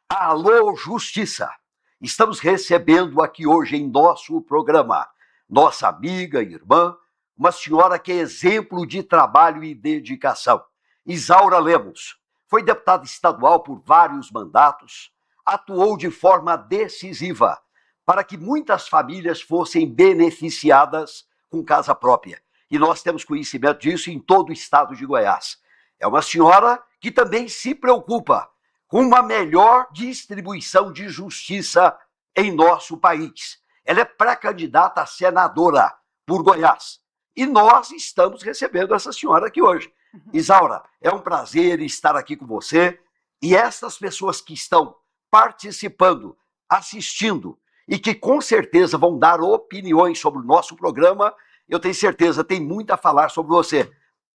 Alô, Justiça! Estamos recebendo aqui hoje em nosso programa nossa amiga e irmã, uma senhora que é exemplo de trabalho e dedicação, Isaura Lemos. Foi deputada estadual por vários mandatos, atuou de forma decisiva para que muitas famílias fossem beneficiadas com casa própria. E nós temos conhecimento disso em todo o estado de Goiás. É uma senhora que também se preocupa com uma melhor distribuição de justiça em nosso país. Ela é pré-candidata a senadora por Goiás. E nós estamos recebendo essa senhora aqui hoje. Isaura, é um prazer estar aqui com você. E essas pessoas que estão participando, assistindo, e que com certeza vão dar opiniões sobre o nosso programa, eu tenho certeza, tem muito a falar sobre você.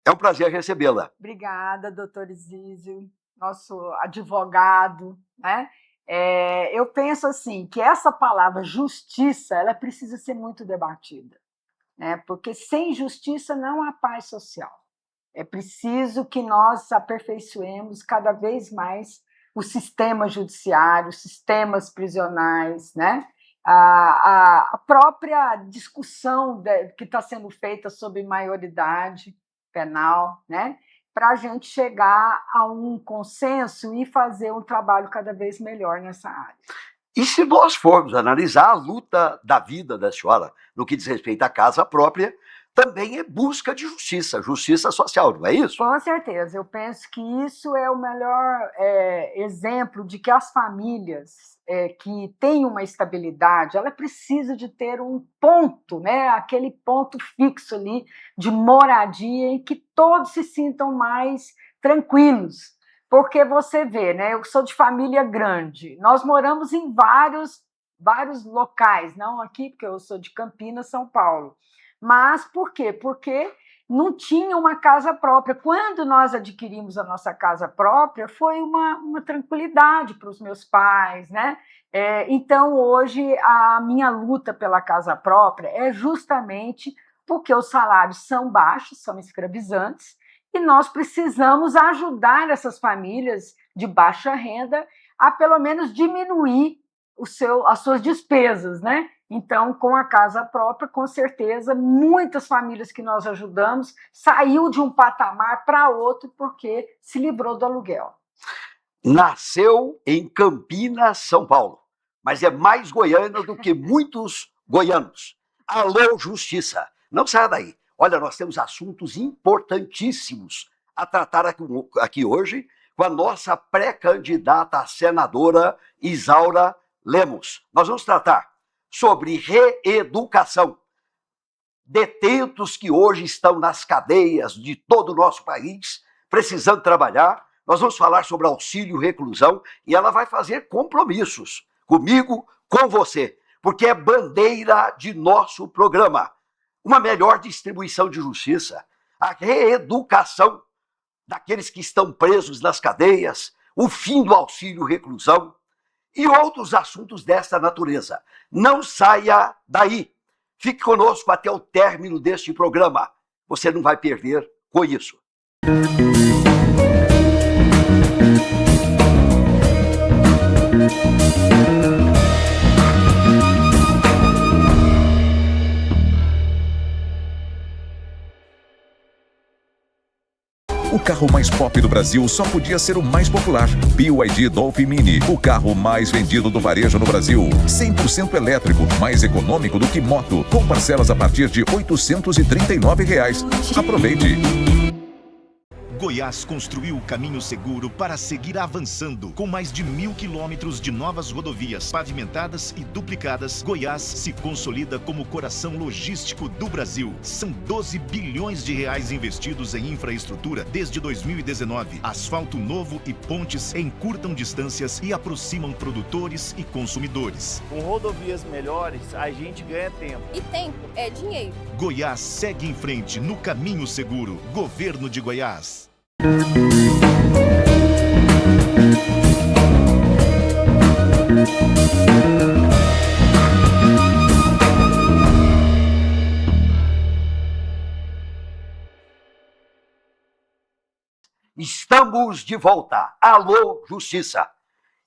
É um prazer recebê-la. Obrigada, doutor Izísio, nosso advogado, né? Eu penso assim, que essa palavra justiça, ela precisa ser muito debatida, né? Porque sem justiça não há paz social. É preciso que nós aperfeiçoemos cada vez mais o sistema judiciário, os sistemas prisionais, né? A própria discussão que está sendo feita sobre maioridade penal, né? Para a gente chegar a um consenso e fazer um trabalho cada vez melhor nessa área. E se nós formos analisar a luta da vida da senhora no que diz respeito à casa própria, também é busca de justiça, justiça social, não é isso? Com certeza, eu penso que isso é o melhor exemplo de que as famílias que têm uma estabilidade, ela precisa de ter um ponto, né, aquele ponto fixo ali de moradia em que todos se sintam mais tranquilos. Porque você vê, né, eu sou de família grande, nós moramos em vários locais, não aqui, porque eu sou de Campinas, São Paulo. Mas por quê? Porque não tinha uma casa própria. Quando nós adquirimos a nossa casa própria, foi uma tranquilidade para os meus pais, né? Então, hoje, a minha luta pela casa própria é justamente porque os salários são baixos, são escravizantes, e nós precisamos ajudar essas famílias de baixa renda a, pelo menos, diminuir as suas despesas, né? Então, com a casa própria, com certeza, muitas famílias que nós ajudamos saiu de um patamar para outro porque se livrou do aluguel. Nasceu em Campinas, São Paulo, mas é mais goiana do que muitos goianos. Alô, Justiça! Não saia daí. Olha, nós temos assuntos importantíssimos a tratar aqui hoje com a nossa pré-candidata a senadora Isaura Lemos. Nós vamos tratar sobre reeducação. Detentos que hoje estão nas cadeias de todo o nosso país, precisando trabalhar. Nós vamos falar sobre auxílio reclusão e ela vai fazer compromissos comigo, com você, porque é bandeira de nosso programa. Uma melhor distribuição de justiça, a reeducação daqueles que estão presos nas cadeias, o fim do auxílio reclusão, e outros assuntos desta natureza. Não saia daí. Fique conosco até o término deste programa. Você não vai perder com isso. O carro mais pop do Brasil só podia ser o mais popular. BYD Dolphin Mini, o carro mais vendido do varejo no Brasil. 100% elétrico, mais econômico do que moto, com parcelas a partir de R$ 839. Aproveite! Goiás construiu o caminho seguro para seguir avançando. Com mais de 1.000 quilômetros de novas rodovias pavimentadas e duplicadas, Goiás se consolida como o coração logístico do Brasil. São 12 bilhões de reais investidos em infraestrutura desde 2019. Asfalto novo e pontes encurtam distâncias e aproximam produtores e consumidores. Com rodovias melhores, a gente ganha tempo. E tempo é dinheiro. Goiás segue em frente no caminho seguro. Governo de Goiás. Estamos de volta. Alô, Justiça.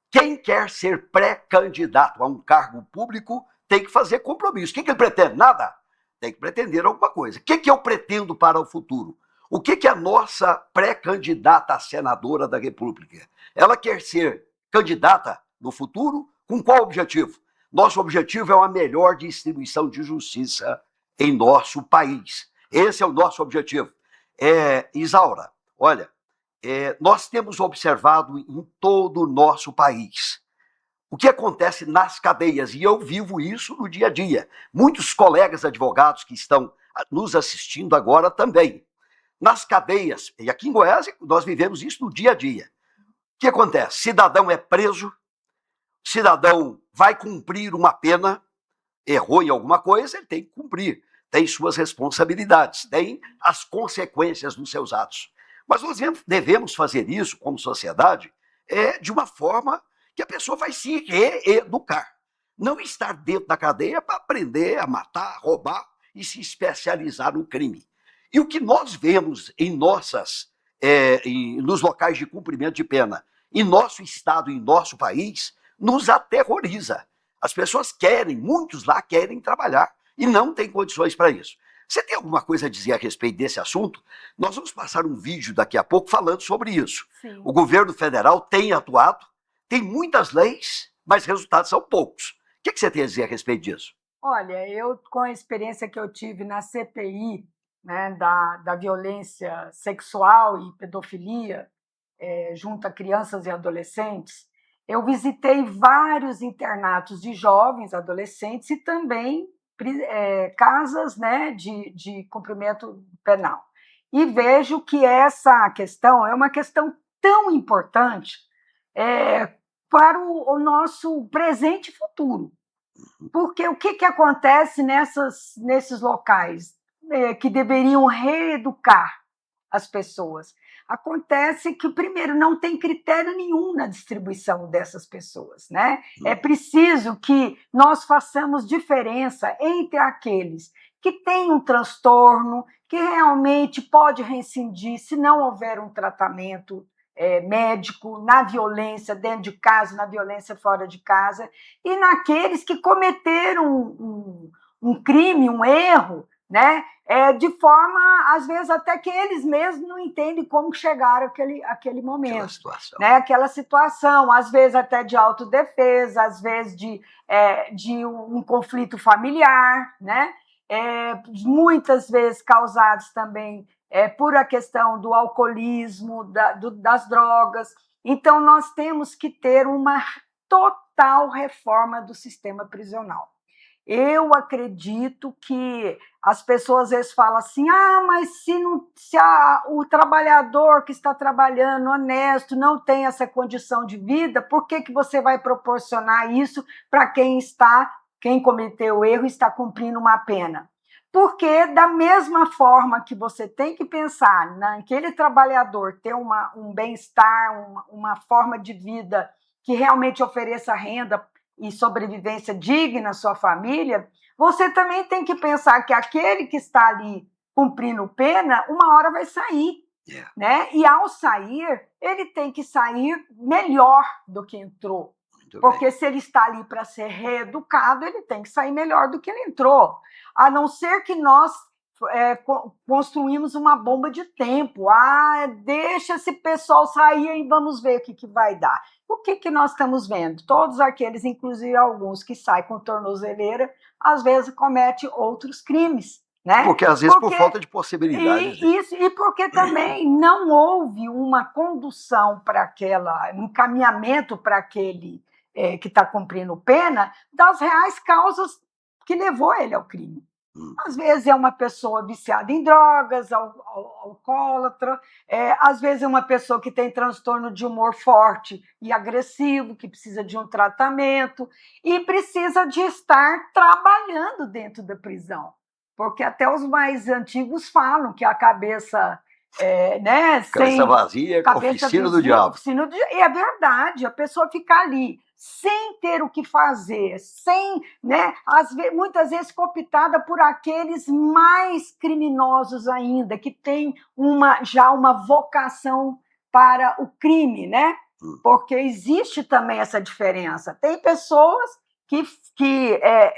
Quem quer ser pré-candidato a um cargo público tem que fazer compromisso. O que ele pretende? Nada. Tem que pretender alguma coisa. O que eu pretendo para o futuro? O que a nossa pré-candidata a senadora da República? Ela quer ser candidata no futuro com qual objetivo? Nosso objetivo é uma melhor distribuição de justiça em nosso país. Esse é o nosso objetivo. Isaura, olha, nós temos observado em todo o nosso país o que acontece nas cadeias, e eu vivo isso no dia a dia. Muitos colegas advogados que estão nos assistindo agora também. Nas cadeias, e aqui em Goiás nós vivemos isso no dia a dia. O que acontece? Cidadão é preso, cidadão vai cumprir uma pena, errou em alguma coisa, ele tem que cumprir, tem suas responsabilidades, tem as consequências dos seus atos. Mas nós devemos fazer isso como sociedade de uma forma que a pessoa vai se reeducar. Não estar dentro da cadeia para aprender a matar, roubar e se especializar no crime. E o que nós vemos em nos locais de cumprimento de pena, em nosso estado, em nosso país, nos aterroriza. As pessoas muitos lá querem trabalhar e não têm condições para isso. Você tem alguma coisa a dizer a respeito desse assunto? Nós vamos passar um vídeo daqui a pouco falando sobre isso. Sim. O governo federal tem atuado, tem muitas leis, mas resultados são poucos. O que você tem a dizer a respeito disso? Olha, eu, com a experiência que eu tive na CPI, né, da violência sexual e pedofilia junto a crianças e adolescentes, eu visitei vários internatos de jovens, adolescentes e também casas, né, de cumprimento penal. E vejo que essa questão é uma questão tão importante para o nosso presente e futuro. Porque o que acontece nesses locais que deveriam reeducar as pessoas? Acontece que, primeiro, não tem critério nenhum na distribuição dessas pessoas, né? É preciso que nós façamos diferença entre aqueles que têm um transtorno, que realmente pode rescindir se não houver um tratamento médico, na violência dentro de casa, na violência fora de casa, e naqueles que cometeram um crime, um erro, né? De forma, às vezes, até que eles mesmos não entendem como chegaram àquele momento. Aquela situação, às vezes até de autodefesa, às vezes de um conflito familiar, né? Muitas vezes causados também por a questão do alcoolismo, das drogas. Então, nós temos que ter uma total reforma do sistema prisional. Eu acredito que as pessoas às vezes falam assim, mas se o trabalhador que está trabalhando, honesto, não tem essa condição de vida, por que você vai proporcionar isso para quem cometeu o erro e está cumprindo uma pena? Porque, da mesma forma que você tem que pensar naquele trabalhador ter um bem-estar, uma forma de vida que realmente ofereça renda e sobrevivência digna à sua família, você também tem que pensar que aquele que está ali cumprindo pena, uma hora vai sair. Né? E, ao sair, ele tem que sair melhor do que entrou. Porque se ele está ali para ser reeducado, ele tem que sair melhor do que ele entrou. A não ser que nós construímos uma bomba de tempo. Deixa esse pessoal sair e vamos ver o que vai dar. O que nós estamos vendo? Todos aqueles, inclusive alguns que saem com tornozeleira, às vezes cometem outros crimes. Né? Porque às vezes por falta de possibilidades. E porque também não houve uma condução para um encaminhamento para aquele que está cumprindo pena das reais causas que levou ele ao crime. Às vezes é uma pessoa viciada em drogas, alcoólatra, às vezes é uma pessoa que tem transtorno de humor forte e agressivo, que precisa de um tratamento e precisa de estar trabalhando dentro da prisão. Porque até os mais antigos falam que a cabeça... cabeça vazia, oficina do diabo. E é verdade, a pessoa fica ali sem ter o que fazer, muitas vezes cooptada por aqueles mais criminosos ainda, que têm já uma vocação para o crime, né? Porque existe também essa diferença. Tem pessoas que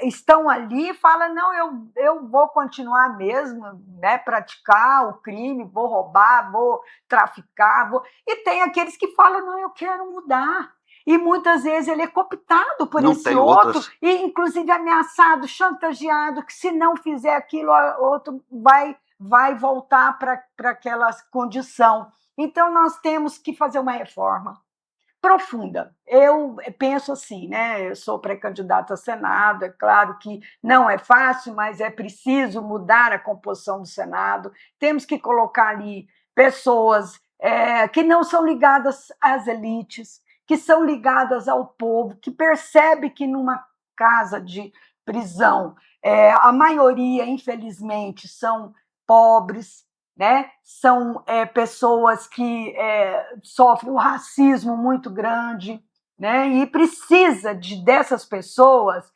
estão ali e falam, não, eu vou continuar mesmo, né, praticar o crime, vou roubar, vou traficar, e tem aqueles que falam, não, eu quero mudar. E muitas vezes ele é cooptado por esse outro, e inclusive ameaçado, chantageado, que se não fizer aquilo, o outro vai voltar para aquela condição. Então, nós temos que fazer uma reforma profunda. Eu penso assim, né? Eu sou pré-candidata a Senado, é claro que não é fácil, mas é preciso mudar a composição do Senado. Temos que colocar ali pessoas que não são ligadas às elites, que são ligadas ao povo, que percebe que numa casa de prisão a maioria, infelizmente, são pobres, né? São pessoas que sofrem um racismo muito grande, né? E precisa dessas pessoas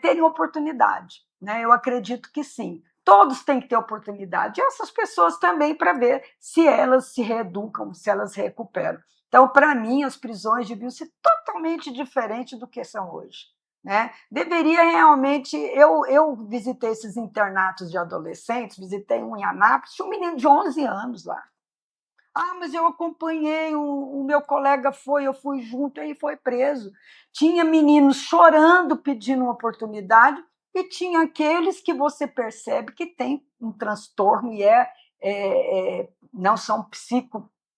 terem oportunidade, né? Eu acredito que sim. Todos têm que ter oportunidade. E essas pessoas também, para ver se elas se reeducam, se elas se recuperam. Então, para mim, as prisões deviam ser totalmente diferentes do que são hoje. Né? Deveria realmente... Eu visitei esses internatos de adolescentes, visitei um em Anápolis, tinha um menino de 11 anos lá. Mas eu acompanhei, o meu colega eu fui junto, e foi preso. Tinha meninos chorando, pedindo uma oportunidade, e tinha aqueles que você percebe que tem um transtorno e não são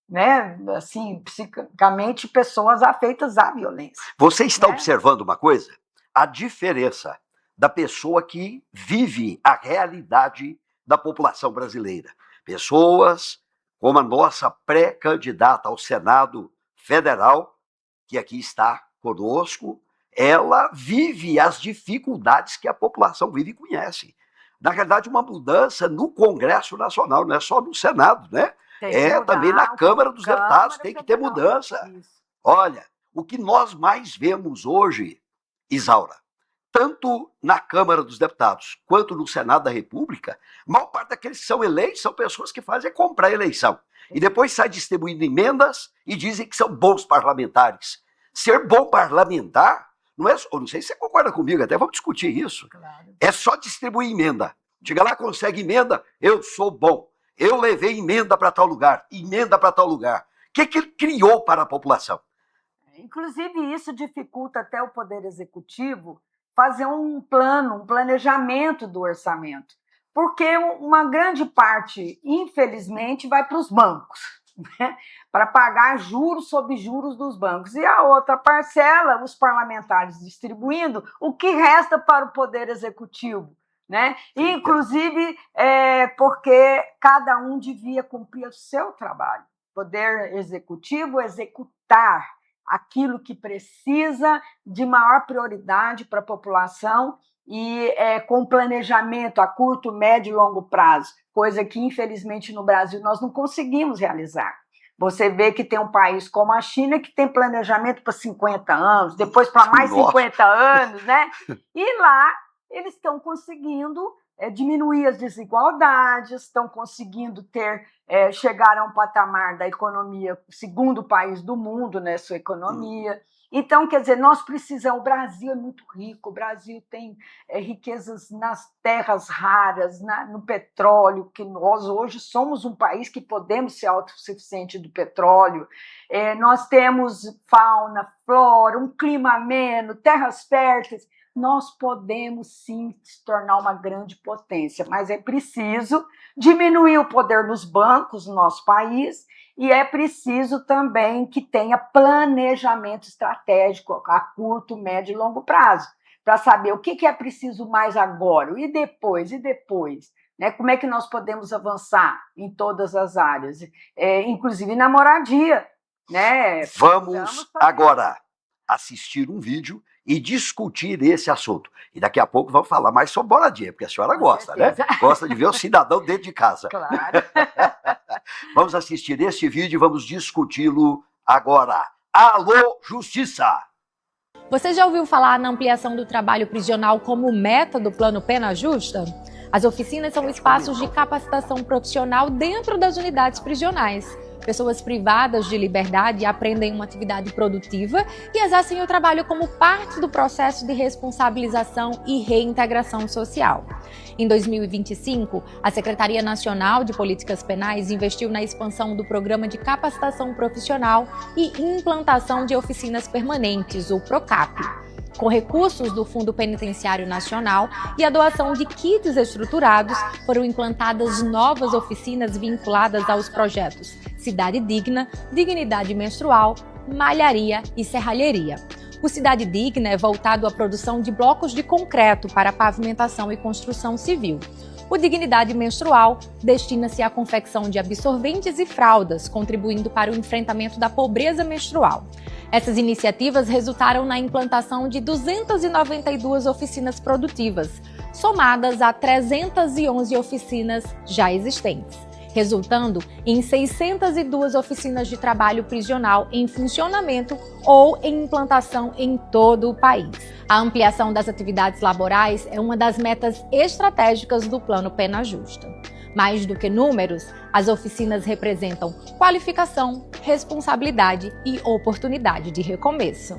né? Assim, psicicamente pessoas afeitas à violência. Você está observando uma coisa? A diferença da pessoa que vive a realidade da população brasileira. Pessoas como a nossa pré-candidata ao Senado Federal, que aqui está conosco, ela vive as dificuldades que a população vive e conhece. Na realidade, uma mudança no Congresso Nacional, não é só no Senado, né? Também na Câmara dos Deputados tem que ter mudança. Isso. Olha, o que nós mais vemos hoje, Isaura, tanto na Câmara dos Deputados quanto no Senado da República, a maior parte daqueles que são eleitos são pessoas que fazem comprar a eleição. E depois saem distribuindo emendas e dizem que são bons parlamentares. Ser bom parlamentar, não sei se você concorda comigo, até vamos discutir isso. Claro. É só distribuir emenda. Chega lá, consegue emenda, eu sou bom. Eu levei emenda para tal lugar, emenda para tal lugar. O que ele criou para a população? Inclusive, isso dificulta até o Poder Executivo fazer um planejamento do orçamento, porque uma grande parte, infelizmente, vai para os bancos, né? Para pagar juros sobre juros dos bancos, e a outra parcela, os parlamentares distribuindo, o que resta para o Poder Executivo, né? Inclusive, porque cada um devia cumprir o seu trabalho. Poder Executivo executar aquilo que precisa de maior prioridade para a população e com planejamento a curto, médio e longo prazo, coisa que, infelizmente, no Brasil nós não conseguimos realizar. Você vê que tem um país como a China que tem planejamento para 50 anos, depois para mais 50 anos, né? E lá eles estão conseguindo diminuir as desigualdades, estão conseguindo chegar a um patamar da economia, segundo país do mundo, né, sua economia. Então, quer dizer, nós precisamos... O Brasil é muito rico, o Brasil tem riquezas nas terras raras, no petróleo, que nós hoje somos um país que podemos ser autossuficiente do petróleo. Nós temos fauna, flora, um clima ameno, terras férteis. Nós podemos, sim, se tornar uma grande potência, mas é preciso diminuir o poder dos bancos no nosso país e é preciso também que tenha planejamento estratégico a curto, médio e longo prazo, para saber o que é preciso mais agora e depois, né? Como é que nós podemos avançar em todas as áreas, inclusive na moradia, né? Vamos agora assistir um vídeo e discutir esse assunto. E daqui a pouco vamos falar mais sobre moradia, porque a senhora gosta, né? Gosta de ver o cidadão dentro de casa. Claro. Vamos assistir este vídeo e vamos discuti-lo agora. Alô, Justiça! Você já ouviu falar na ampliação do trabalho prisional como meta do Plano Pena Justa? As oficinas são espaços de capacitação profissional dentro das unidades prisionais. Pessoas privadas de liberdade aprendem uma atividade produtiva e exercem o trabalho como parte do processo de responsabilização e reintegração social. Em 2025, a Secretaria Nacional de Políticas Penais investiu na expansão do Programa de Capacitação Profissional e Implantação de Oficinas Permanentes, o PROCAP. Com recursos do Fundo Penitenciário Nacional e a doação de kits estruturados, foram implantadas novas oficinas vinculadas aos projetos Cidade Digna, Dignidade Menstrual, Malharia e Serralheria. O Cidade Digna é voltado à produção de blocos de concreto para pavimentação e construção civil. O Dignidade Menstrual destina-se à confecção de absorventes e fraldas, contribuindo para o enfrentamento da pobreza menstrual. Essas iniciativas resultaram na implantação de 292 oficinas produtivas, somadas a 311 oficinas já existentes, resultando em 602 oficinas de trabalho prisional em funcionamento ou em implantação em todo o país. A ampliação das atividades laborais é uma das metas estratégicas do Plano Pena Justa. Mais do que números, as oficinas representam qualificação, responsabilidade e oportunidade de recomeço.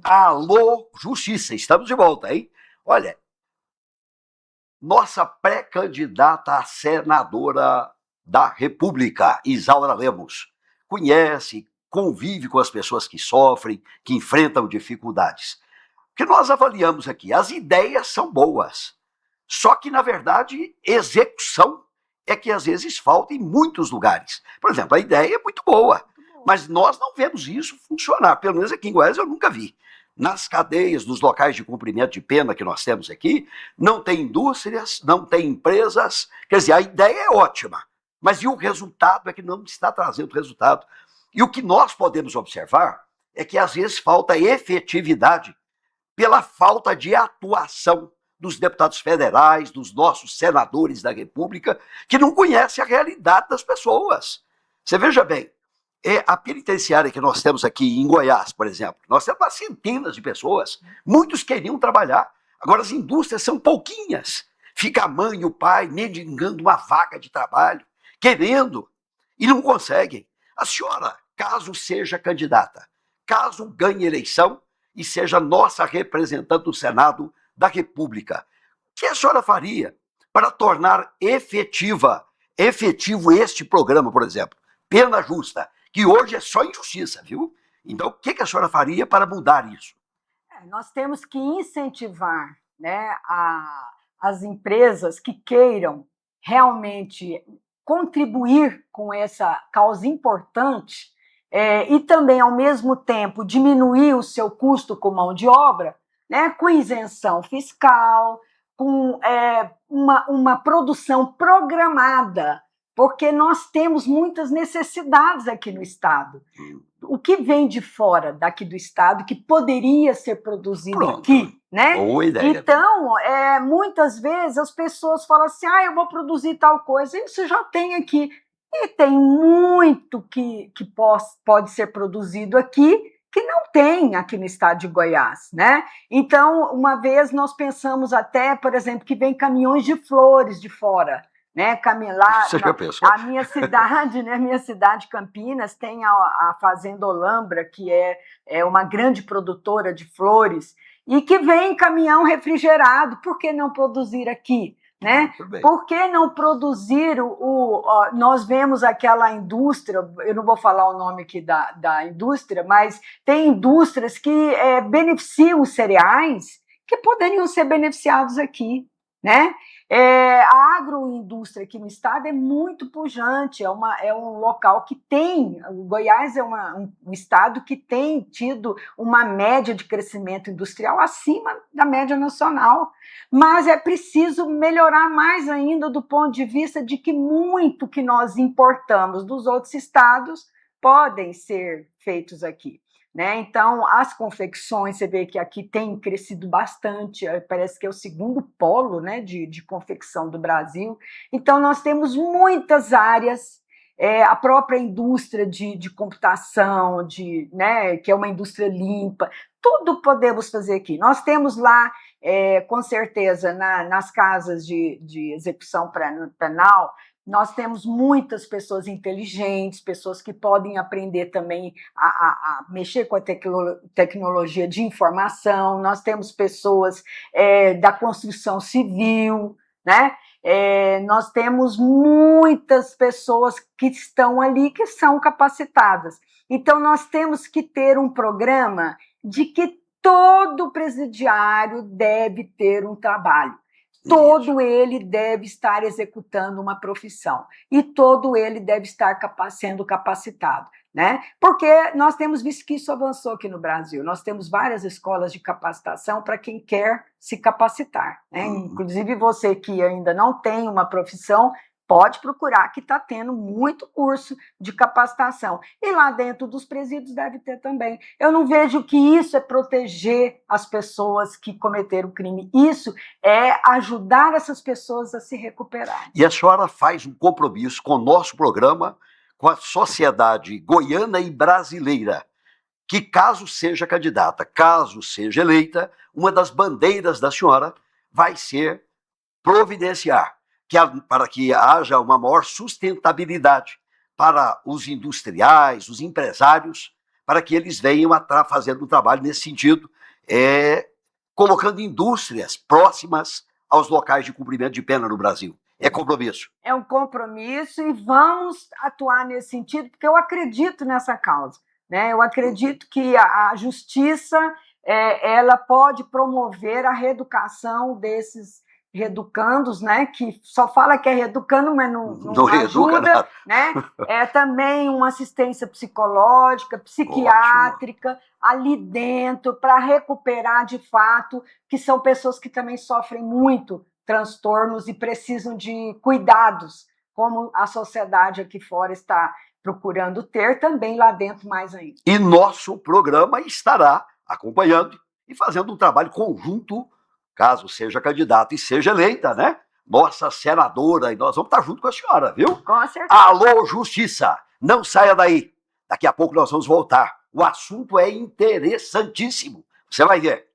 Alô, Justiça, estamos de volta, hein? Olha, nossa pré-candidata a senadora da República, Isaura Lemos, conhece, convive com as pessoas que sofrem, que enfrentam dificuldades. O que nós avaliamos aqui, as ideias são boas, só que, na verdade, execução é que às vezes falta em muitos lugares. Por exemplo, a ideia é muito boa, mas nós não vemos isso funcionar, pelo menos aqui em Goiás eu nunca vi. Nas cadeias, nos locais de cumprimento de pena que nós temos aqui, não tem indústrias, não tem empresas, quer dizer, a ideia é ótima, mas e o resultado é que não está trazendo resultado. E o que nós podemos observar é que às vezes falta efetividade pela falta de atuação dos deputados federais, dos nossos senadores da República, que não conhecem a realidade das pessoas. Você veja bem, a penitenciária que nós temos aqui em Goiás, por exemplo, nós temos centenas de pessoas, muitos queriam trabalhar, agora as indústrias são pouquinhas. Fica a mãe e o pai mendigando uma vaga de trabalho, querendo, e não conseguem. A senhora, caso seja candidata, caso ganhe eleição, e seja nossa representante do Senado da República. O que a senhora faria para tornar efetivo este programa, por exemplo, Pena Justa, que hoje é só injustiça, viu? Então, o que a senhora faria para mudar isso? Nós temos que incentivar, né, as empresas que queiram realmente contribuir com essa causa importante, e também, ao mesmo tempo, diminuir o seu custo com mão de obra, né, com isenção fiscal, com uma produção programada, porque nós temos muitas necessidades aqui no Estado. O que vem de fora daqui do Estado, que poderia ser produzido aqui, né? Boa ideia. Então, muitas vezes as pessoas falam assim, eu vou produzir tal coisa, isso já tem aqui. E tem muito que pode ser produzido aqui, que não tem aqui no estado de Goiás, né? Então, uma vez nós pensamos até, por exemplo, que vem caminhões de flores de fora, né? A minha cidade, né? Minha cidade, Campinas, tem a Fazenda Olambra, que é uma grande produtora de flores, e que vem caminhão refrigerado. Por que não produzir aqui? Né? Por que não produzir nós vemos aquela indústria, eu não vou falar o nome aqui da indústria, mas tem indústrias que beneficiam os cereais que poderiam ser beneficiados aqui, né? A agroindústria aqui no estado é muito pujante, é um local que tem, o Goiás é um estado que tem tido uma média de crescimento industrial acima da média nacional, mas é preciso melhorar mais ainda do ponto de vista de que muito que nós importamos dos outros estados podem ser feitos aqui. Né? Então, as confecções, você vê que aqui tem crescido bastante, parece que é o segundo polo, né, de confecção do Brasil. Então, nós temos muitas áreas, a própria indústria de computação, né, que é uma indústria limpa, tudo podemos fazer aqui. Nós temos lá com certeza, nas casas de execução penal, nós temos muitas pessoas inteligentes, pessoas que podem aprender também a mexer com a tecnologia de informação, nós temos pessoas da construção civil, né? Nós temos muitas pessoas que estão ali que são capacitadas. Então, nós temos que ter um programa de que todo presidiário deve ter um trabalho. Todo ele deve estar executando uma profissão e todo ele deve estar sendo capacitado, né? Porque nós temos visto que isso avançou aqui no Brasil. Nós temos várias escolas de capacitação para quem quer se capacitar, né? Inclusive você que ainda não tem uma profissão, pode procurar, que está tendo muito curso de capacitação. E lá dentro dos presídios deve ter também. Eu não vejo que isso é proteger as pessoas que cometeram crime. Isso é ajudar essas pessoas a se recuperar. E a senhora faz um compromisso com o nosso programa, com a sociedade goiana e brasileira, que caso seja candidata, caso seja eleita, uma das bandeiras da senhora vai ser providenciar para que haja uma maior sustentabilidade para os industriais, os empresários, para que eles venham fazendo um trabalho nesse sentido, colocando indústrias próximas aos locais de cumprimento de pena no Brasil. É compromisso. É um compromisso e vamos atuar nesse sentido, porque eu acredito nessa causa, né? Eu acredito que a justiça ela pode promover a reeducação desses reeducandos, né, que só fala que é reeducando, mas não ajuda, né? É também uma assistência psicológica, psiquiátrica, ótimo, ali dentro, para recuperar de fato, que são pessoas que também sofrem muito transtornos e precisam de cuidados, como a sociedade aqui fora está procurando ter, também lá dentro mais ainda. E nosso programa estará acompanhando e fazendo um trabalho conjunto, caso seja candidata e seja eleita, né? Nossa senadora, e nós vamos estar junto com a senhora, viu? Com certeza. Alô, Justiça! Não saia daí. Daqui a pouco nós vamos voltar. O assunto é interessantíssimo. Você vai ver.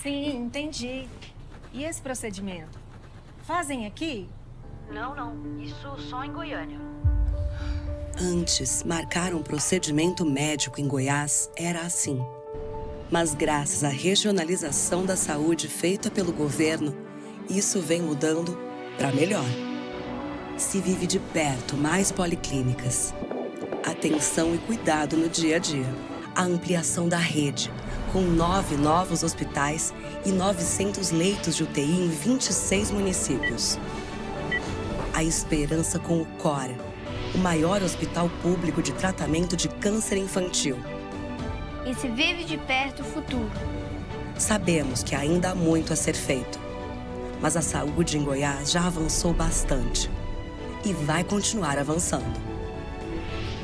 Sim, entendi. E esse procedimento? Fazem aqui? Não. Isso só em Goiânia. Antes, marcar um procedimento médico em Goiás era assim. Mas graças à regionalização da saúde feita pelo governo, isso vem mudando para melhor. Se vive de perto mais policlínicas. Atenção e cuidado no dia a dia. A ampliação da rede, com 9 novos hospitais e 900 leitos de UTI em 26 municípios. A esperança com o Cora, o maior hospital público de tratamento de câncer infantil. E se vive de perto o futuro. Sabemos que ainda há muito a ser feito, mas a saúde em Goiás já avançou bastante e vai continuar avançando.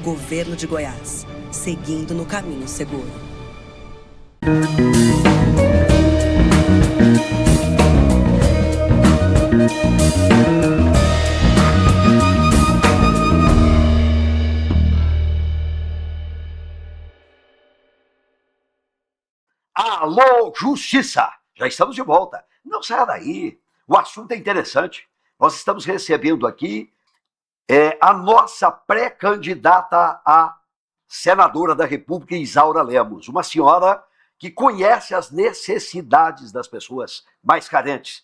Governo de Goiás, seguindo no caminho seguro. Alô, Justiça! Já estamos de volta. Não saia daí. O assunto é interessante. Nós estamos recebendo aqui a nossa pré-candidata a senadora da República, Isaura Lemos, uma senhora que conhece as necessidades das pessoas mais carentes.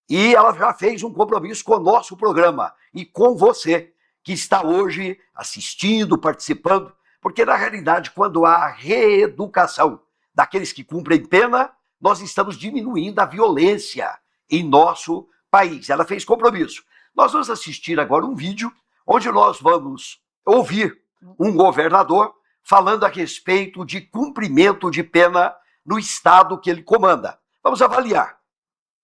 E ela já fez um compromisso com o nosso programa e com você, que está hoje assistindo, participando, porque, na realidade, quando há reeducação daqueles que cumprem pena, nós estamos diminuindo a violência em nosso país. Ela fez compromisso. Nós vamos assistir agora um vídeo onde nós vamos ouvir um governador falando a respeito de cumprimento de pena no estado que ele comanda. Vamos avaliar.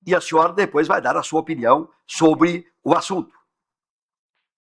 E a senhora depois vai dar a sua opinião sobre o assunto.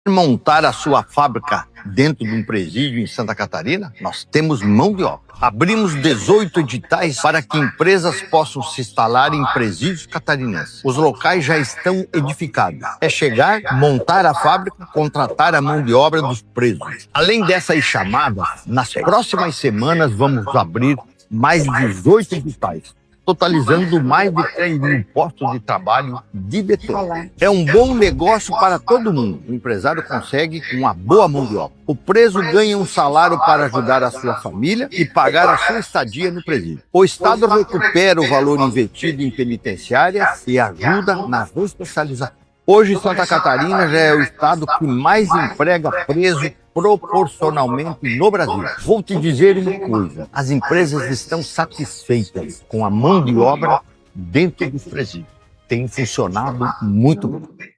montar a sua fábrica dentro de um presídio em Santa Catarina? Nós temos mão de obra. Abrimos 18 editais para que empresas possam se instalar em presídios catarinenses. Os locais já estão edificados. É chegar, montar a fábrica, contratar a mão de obra dos presos. Além dessas chamadas, nas próximas semanas vamos abrir mais 18 editais, totalizando mais de 3.000 postos de trabalho de betão. É um bom negócio para todo mundo. O empresário consegue uma boa mão de obra. O preso ganha um salário para ajudar a sua família e pagar a sua estadia no presídio. O Estado recupera o valor investido em penitenciárias e ajuda na ressocialização. Hoje, Santa Catarina já é o estado que mais emprega preso proporcionalmente no Brasil. Vou te dizer uma coisa, as empresas estão satisfeitas com a mão de obra dentro dos presídios. Tem funcionado muito bem.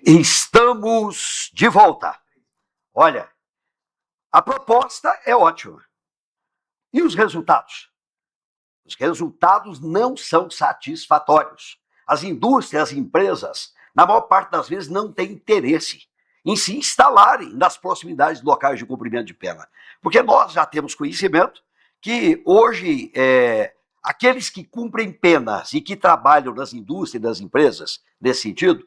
Estamos de volta. Olha, a proposta é ótima. E os resultados? Os resultados não são satisfatórios. As indústrias, as empresas, na maior parte das vezes, não têm interesse em se instalarem nas proximidades de locais de cumprimento de pena. Porque nós já temos conhecimento que hoje aqueles que cumprem penas e que trabalham nas indústrias e nas empresas, nesse sentido,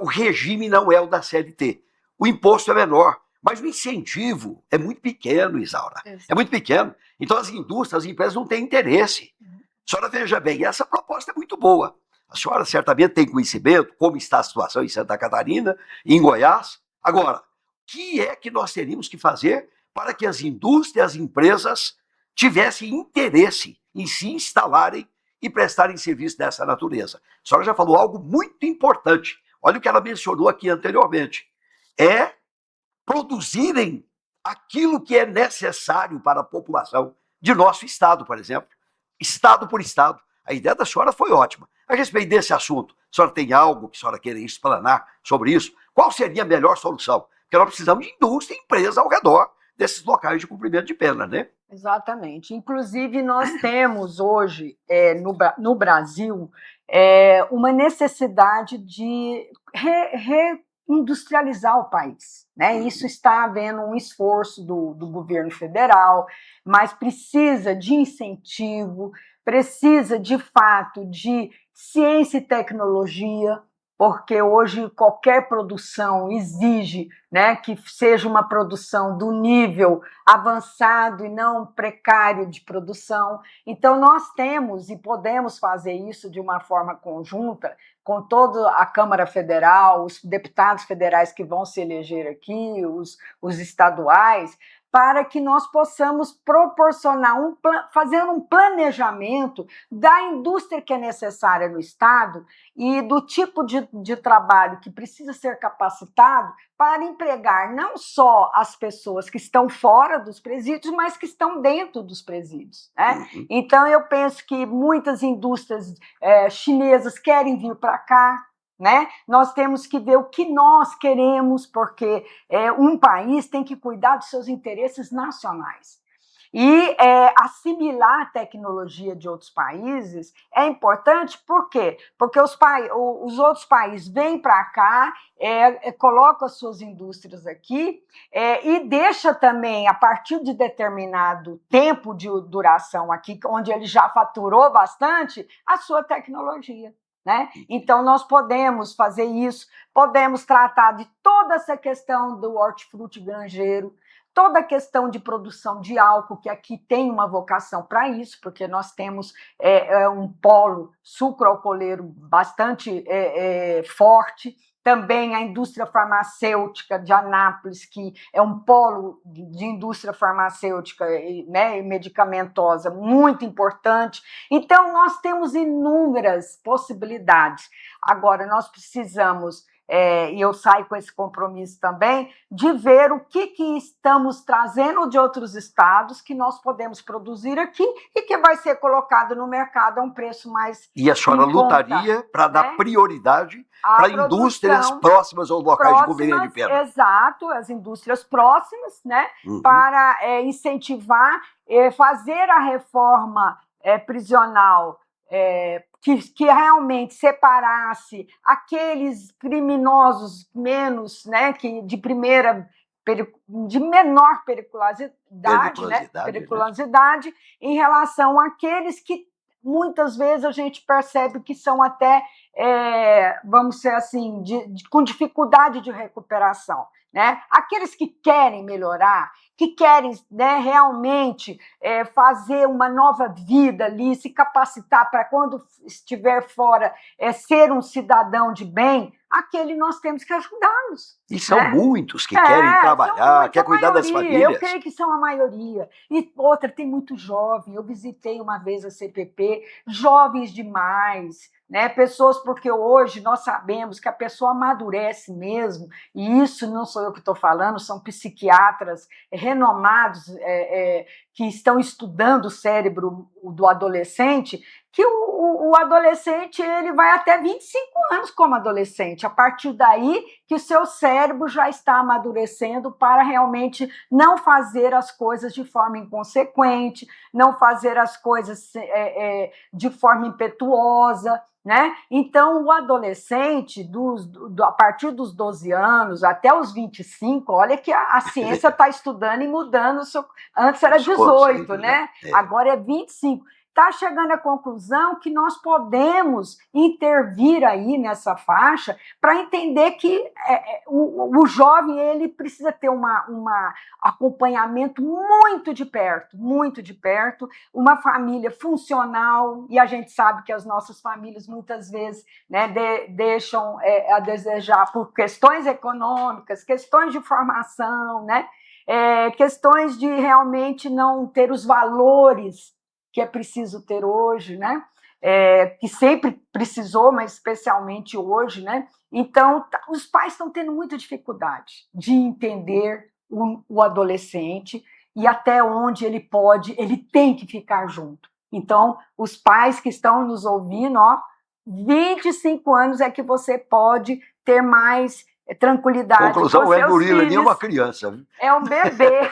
o regime não é o da CLT. O imposto é menor, mas o incentivo é muito pequeno, Isaura. É muito pequeno. Então as indústrias, as empresas não têm interesse. A senhora veja bem, essa proposta é muito boa. A senhora certamente tem conhecimento como está a situação em Santa Catarina, em Goiás. Agora, o que é que nós teríamos que fazer para que as indústrias, as empresas tivessem interesse em se instalarem e prestarem serviço dessa natureza? A senhora já falou algo muito importante. Olha o que ela mencionou aqui anteriormente. É produzirem aquilo que é necessário para a população de nosso estado, por exemplo. Estado por estado. A ideia da senhora foi ótima. A respeito desse assunto, a senhora tem algo que a senhora queira explanar sobre isso? Qual seria a melhor solução? Porque nós precisamos de indústria e empresa ao redor desses locais de cumprimento de pena, né? Exatamente. Inclusive, nós temos hoje, no Brasil, uma necessidade de reindustrializar o país, né? Isso está havendo um esforço do governo federal, mas precisa de incentivo, precisa, de fato, de ciência e tecnologia, porque hoje qualquer produção exige, né, que seja uma produção do nível avançado e não precário de produção. Então, nós temos e podemos fazer isso de uma forma conjunta com toda a Câmara Federal, os deputados federais que vão se eleger aqui, os estaduais, para que nós possamos proporcionar, fazer um planejamento da indústria que é necessária no Estado e do tipo de trabalho que precisa ser capacitado para empregar não só as pessoas que estão fora dos presídios, mas que estão dentro dos presídios, né? Então, eu penso que muitas indústrias chinesas querem vir para cá, né? Nós temos que ver o que nós queremos, porque um país tem que cuidar dos seus interesses nacionais. E assimilar a tecnologia de outros países é importante, por quê? Porque os outros países vêm para cá, colocam as suas indústrias aqui e deixa também, a partir de determinado tempo de duração aqui, onde ele já faturou bastante, a sua tecnologia, né? Então, nós podemos fazer isso, podemos tratar de toda essa questão do hortifruti granjeiro, toda a questão de produção de álcool, que aqui tem uma vocação para isso, porque nós temos um polo sucroalcooleiro bastante forte, também a indústria farmacêutica de Anápolis, que é um polo de indústria farmacêutica, né, e medicamentosa muito importante. Então, nós temos inúmeras possibilidades. Agora, nós precisamos, e eu saio com esse compromisso também, de ver o que estamos trazendo de outros estados que nós podemos produzir aqui e que vai ser colocado no mercado a um preço mais E a senhora lutaria para dar prioridade para indústrias próximas aos locais de cumprimento de pena. Exato, as indústrias próximas, né? Para incentivar, fazer a reforma prisional que realmente separasse aqueles criminosos menos, né, que de menor periculosidade, em relação àqueles que muitas vezes a gente percebe que são até, vamos dizer assim, com dificuldade de recuperação. Né? Aqueles que querem melhorar, que querem, né, realmente fazer uma nova vida ali, se capacitar para quando estiver fora ser um cidadão de bem, aquele nós temos que ajudá-los. E são muitos que querem trabalhar, querem cuidar das famílias. Eu creio que são a maioria. E outra, tem muito jovem. Eu visitei uma vez a CPP, jovens demais, né? Pessoas, porque hoje nós sabemos que a pessoa amadurece mesmo, e isso não sou eu que estou falando, são psiquiatras renomados que estão estudando o cérebro do adolescente, que o adolescente ele vai até 25 anos como adolescente, a partir daí que o seu cérebro já está amadurecendo para realmente não fazer as coisas de forma inconsequente, não fazer as coisas de forma impetuosa, né? Então, o adolescente, a partir dos 12 anos até os 25, olha que a ciência está estudando e mudando, antes era 18, né? Agora é 25. Está chegando à conclusão que nós podemos intervir aí nessa faixa para entender que o jovem ele precisa ter um acompanhamento muito de perto, uma família funcional, e a gente sabe que as nossas famílias muitas vezes, né, deixam a desejar por questões econômicas, questões de formação, né, questões de realmente não ter os valores que é preciso ter hoje, né? Que sempre precisou, mas especialmente hoje, né? Então, os pais estão tendo muita dificuldade de entender o adolescente e até onde ele tem que ficar junto. Então, os pais que estão nos ouvindo, 25 anos é que você pode ter mais tranquilidade. Conclusão, com é seus gorila, filhos. nem uma criança. É um bebê.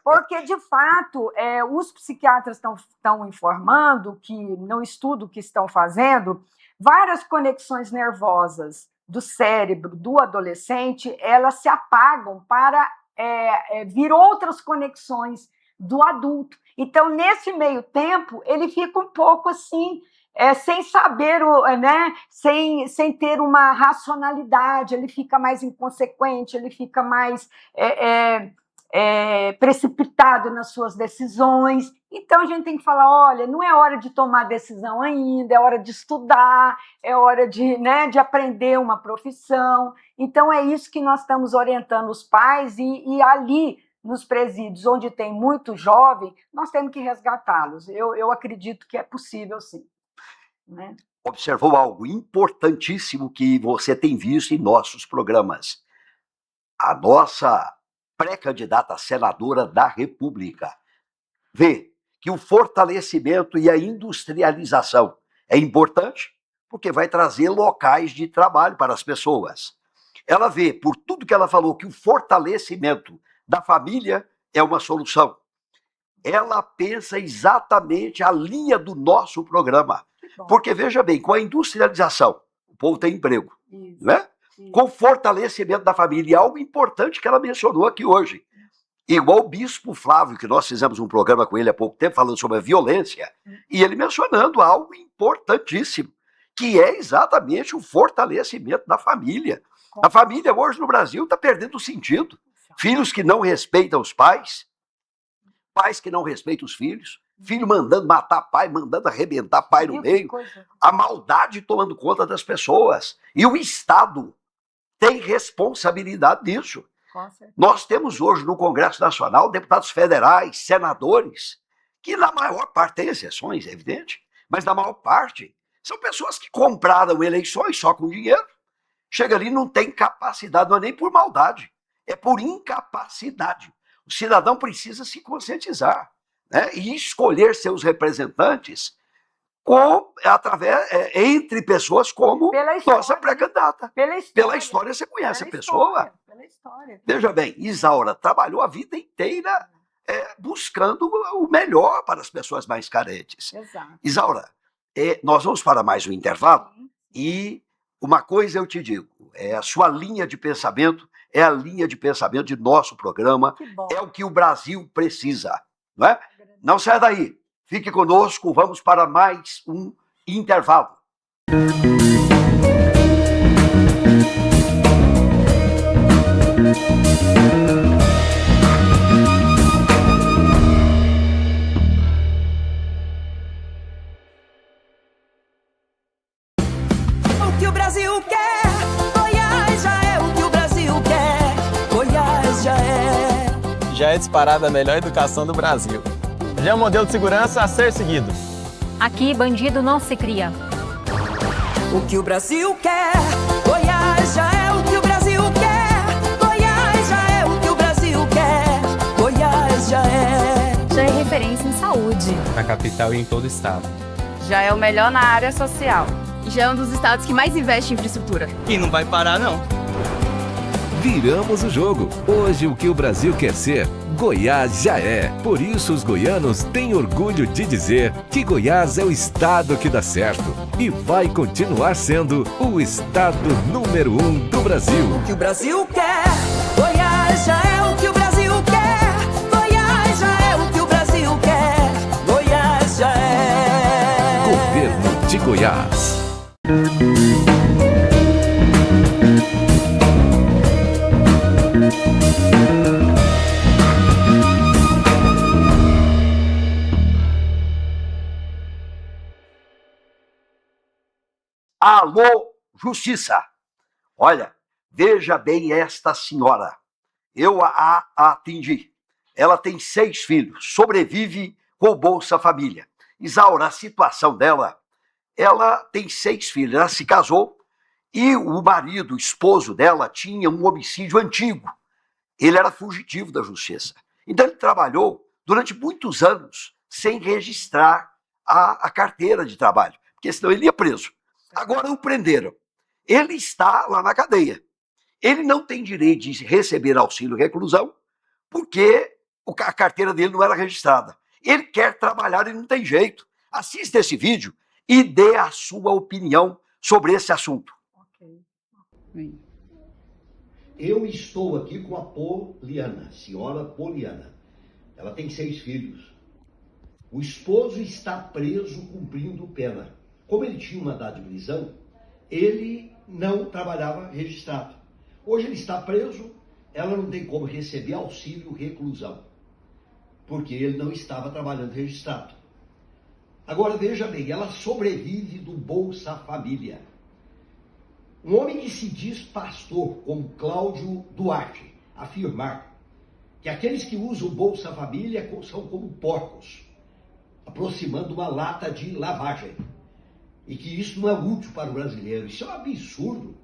Porque, de fato, os psiquiatras estão informando que, no estudo que estão fazendo, várias conexões nervosas do cérebro do adolescente, elas se apagam para vir outras conexões do adulto. Então, nesse meio tempo, ele fica um pouco assim, sem saber, né, sem ter uma racionalidade, ele fica mais inconsequente, ele fica mais precipitado nas suas decisões. Então, a gente tem que falar, olha, não é hora de tomar decisão ainda, é hora de estudar, é hora de aprender uma profissão. Então, é isso que nós estamos orientando os pais e ali, nos presídios onde tem muito jovem, nós temos que resgatá-los. Eu acredito que é possível, sim. Né? Observou algo importantíssimo que você tem visto em nossos programas. A nossa pré-candidata senadora da República vê que o fortalecimento e a industrialização é importante porque vai trazer locais de trabalho para as pessoas. Ela vê, por tudo que ela falou, que o fortalecimento da família é uma solução. Ela pensa exatamente a linha do nosso programa. Porque, veja bem, com a industrialização, o povo tem emprego, né? Com o fortalecimento da família, algo importante que ela mencionou aqui hoje. Igual o Bispo Flávio, que nós fizemos um programa com ele há pouco tempo, falando sobre a violência, e ele mencionando algo importantíssimo, que é exatamente o fortalecimento da família. A família hoje no Brasil está perdendo o sentido. Filhos que não respeitam os pais, pais que não respeitam os filhos, filho mandando matar pai, mandando arrebentar pai no meio, a maldade tomando conta das pessoas. E o Estado tem responsabilidade nisso. Nós temos hoje no Congresso Nacional deputados federais, senadores, que na maior parte, tem exceções, é evidente, mas na maior parte são pessoas que compraram eleições só com dinheiro. Chega ali e não tem capacidade, não é nem por maldade, é por incapacidade. O cidadão precisa se conscientizar, né, e escolher seus representantes entre pessoas como nossa pré-candidata. Pela história, você conhece a pessoa. Pela história. Veja bem, Isaura trabalhou a vida inteira buscando o melhor para as pessoas mais carentes. Exato. Isaura, nós vamos para mais um intervalo e uma coisa eu te digo, a sua linha de pensamento é a linha de pensamento de nosso programa, é o que o Brasil precisa, não é? Não saia daí, fique conosco, vamos para mais um intervalo. O que o Brasil quer, Goiás já é o que o Brasil quer, Goiás já é. Já é disparada a melhor educação do Brasil. Já é um modelo de segurança a ser seguido. Aqui, bandido não se cria. O que o Brasil quer, Goiás já é o que o Brasil quer, Goiás já é o que o Brasil quer, Goiás já é. Já é referência em saúde. Na capital e em todo o estado. Já é o melhor na área social. Já é um dos estados que mais investe em infraestrutura. E não vai parar, não. Viramos o jogo. Hoje o que o Brasil quer ser, Goiás já é. Por isso os goianos têm orgulho de dizer que Goiás é o estado que dá certo e vai continuar sendo o estado número 1 do Brasil. O que o Brasil quer, Goiás já é o que o Brasil quer, Goiás já é o que o Brasil quer, Goiás já é. Governo de Goiás. Alô, Justiça! Olha, veja bem esta senhora. Eu a atendi. Ela tem 6 filhos, sobrevive com o Bolsa Família. Isaura, a situação dela, ela tem 6 filhos, ela se casou e o marido, o esposo dela, tinha um homicídio antigo. Ele era fugitivo da justiça. Então ele trabalhou durante muitos anos sem registrar a carteira de trabalho, porque senão ele ia preso. Agora o prenderam. Ele está lá na cadeia. Ele não tem direito de receber auxílio reclusão porque a carteira dele não era registrada. Ele quer trabalhar e não tem jeito. Assista esse vídeo e dê a sua opinião sobre esse assunto. Eu estou aqui com a Poliana, senhora Poliana. Ela tem 6 filhos. O esposo está preso cumprindo pena. Como ele tinha um mandado de prisão, ele não trabalhava registrado. Hoje ele está preso, ela não tem como receber auxílio reclusão, porque ele não estava trabalhando registrado. Agora veja bem, ela sobrevive do Bolsa Família. Um homem que se diz pastor, como Cláudio Duarte, afirmar que aqueles que usam o Bolsa Família são como porcos, aproximando uma lata de lavagem. E que isso não é útil para o brasileiro. Isso é um absurdo.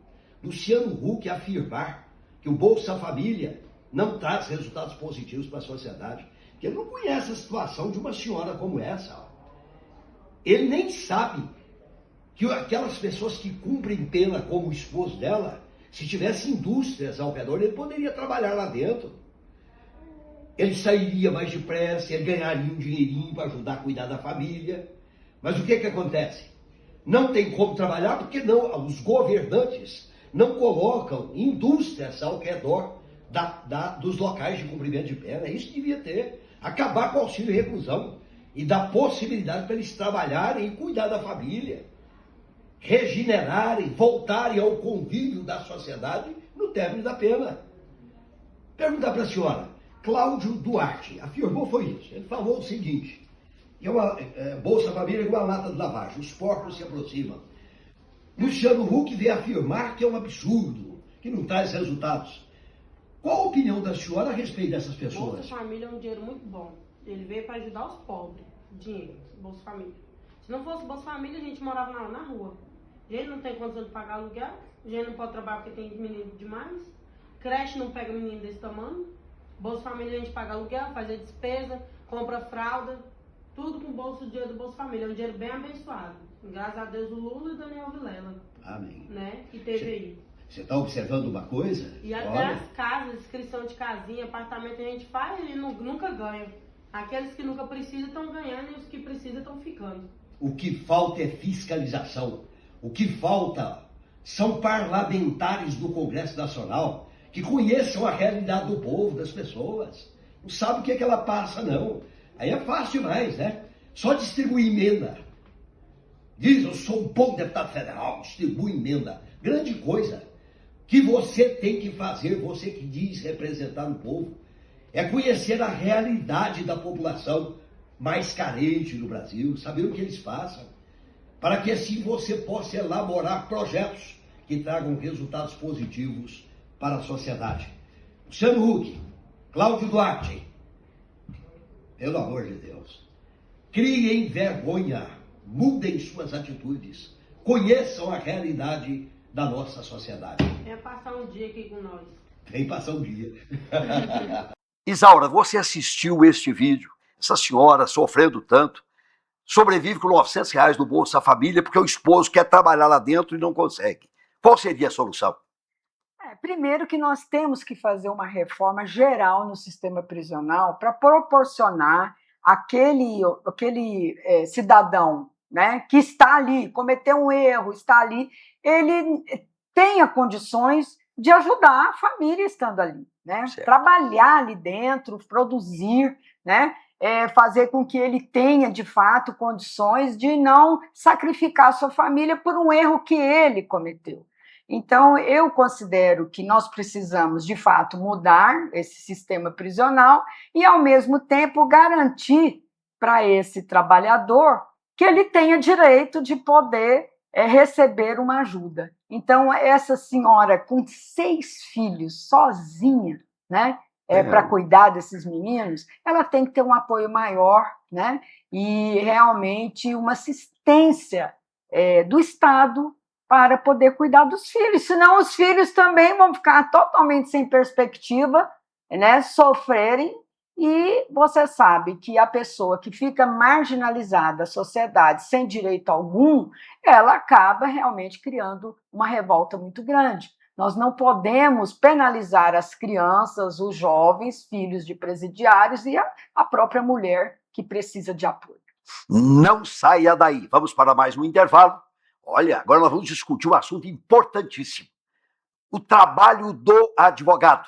Luciano Huck afirmar que o Bolsa Família não traz resultados positivos para a sociedade. Porque ele não conhece a situação de uma senhora como essa. Ele nem sabe que aquelas pessoas que cumprem pena como o esposo dela, se tivesse indústrias ao redor, ele poderia trabalhar lá dentro. Ele sairia mais depressa, ele ganharia um dinheirinho para ajudar a cuidar da família. Mas o que acontece? Não tem como trabalhar porque os governantes não colocam indústrias ao redor dos locais de cumprimento de pena. Isso devia ter. Acabar com o auxílio reclusão e dar possibilidade para eles trabalharem e cuidar da família, regenerarem, voltarem ao convívio da sociedade no término da pena. Perguntar para a senhora, Cláudio Duarte afirmou foi isso. Ele falou o seguinte: Bolsa Família é uma lata de lavagem, os porcos se aproximam. Luciano Huck veio afirmar que é um absurdo, que não traz resultados. Qual a opinião da senhora a respeito dessas pessoas? Bolsa Família é um dinheiro muito bom. Ele veio para ajudar os pobres. Dinheiro, Bolsa Família. Se não fosse Bolsa Família, a gente morava na rua. A gente não tem condição de pagar aluguel, a gente não pode trabalhar porque tem menino demais. Creche não pega menino desse tamanho. Bolsa Família a gente paga aluguel, faz a despesa, compra fralda. Tudo com o dinheiro do Bolsa Família. É um dinheiro bem abençoado. Graças a Deus, o Lula e o Daniel Vilela. Amém. Né? Que teve aí. Você está observando uma coisa? E até as casas, inscrição de casinha, apartamento, a gente faz e nunca ganha. Aqueles que nunca precisam estão ganhando e os que precisam estão ficando. O que falta é fiscalização. O que falta são parlamentares do Congresso Nacional que conheçam a realidade do povo, das pessoas. Não sabe o que é que ela passa, não. Aí é fácil demais, né? Só distribuir emenda. Diz, eu sou um bom deputado federal, distribui emenda. Grande coisa. Que você tem que fazer, você que diz representar o povo, é conhecer a realidade da população mais carente do Brasil, saber o que eles passam, para que assim você possa elaborar projetos que tragam resultados positivos para a sociedade. Luciano Huck, Cláudio Duarte, pelo amor de Deus, criem vergonha, mudem suas atitudes, conheçam a realidade da nossa sociedade. É passar um dia aqui com nós. Vem passar um dia. Isaura, você assistiu este vídeo? Essa senhora sofrendo tanto, sobrevive com R$900 no Bolsa Família porque o esposo quer trabalhar lá dentro e não consegue. Qual seria a solução? Primeiro que nós temos que fazer uma reforma geral no sistema prisional para proporcionar aquele cidadão, né, que está ali, cometeu um erro, está ali, ele tenha condições de ajudar a família estando ali, né? Trabalhar ali dentro, produzir, né? Fazer com que ele tenha, de fato, condições de não sacrificar a sua família por um erro que ele cometeu. Então, eu considero que nós precisamos, de fato, mudar esse sistema prisional e, ao mesmo tempo, garantir para esse trabalhador que ele tenha direito de poder receber uma ajuda. Então, essa senhora com 6 filhos, sozinha, né, para cuidar desses meninos, ela tem que ter um apoio maior, né, e realmente uma assistência do Estado para poder cuidar dos filhos, senão os filhos também vão ficar totalmente sem perspectiva, né, sofrerem, e você sabe que a pessoa que fica marginalizada da sociedade, sem direito algum, ela acaba realmente criando uma revolta muito grande. Nós não podemos penalizar as crianças, os jovens, filhos de presidiários e a própria mulher que precisa de apoio. Não saia daí. Vamos para mais um intervalo. Olha, agora nós vamos discutir um assunto importantíssimo. O trabalho do advogado.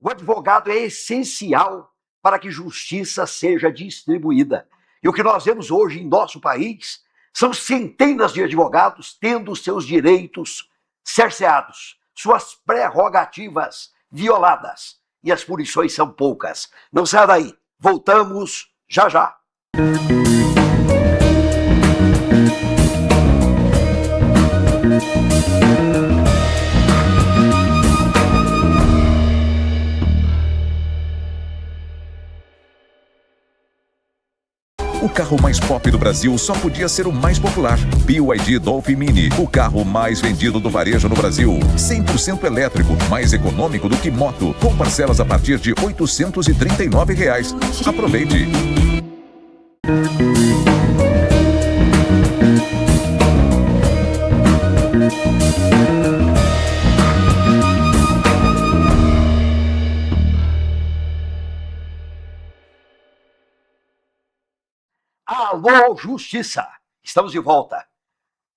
O advogado é essencial para que justiça seja distribuída. E o que nós vemos hoje em nosso país são centenas de advogados tendo seus direitos cerceados, suas prerrogativas violadas. E as punições são poucas. Não saia daí. Voltamos já já. O carro mais pop do Brasil só podia ser o mais popular. BYD Dolphin Mini, o carro mais vendido do varejo no Brasil. 100% elétrico, mais econômico do que moto, com parcelas a partir de R$ 839. Aproveite! Alô, Justiça! Estamos de volta.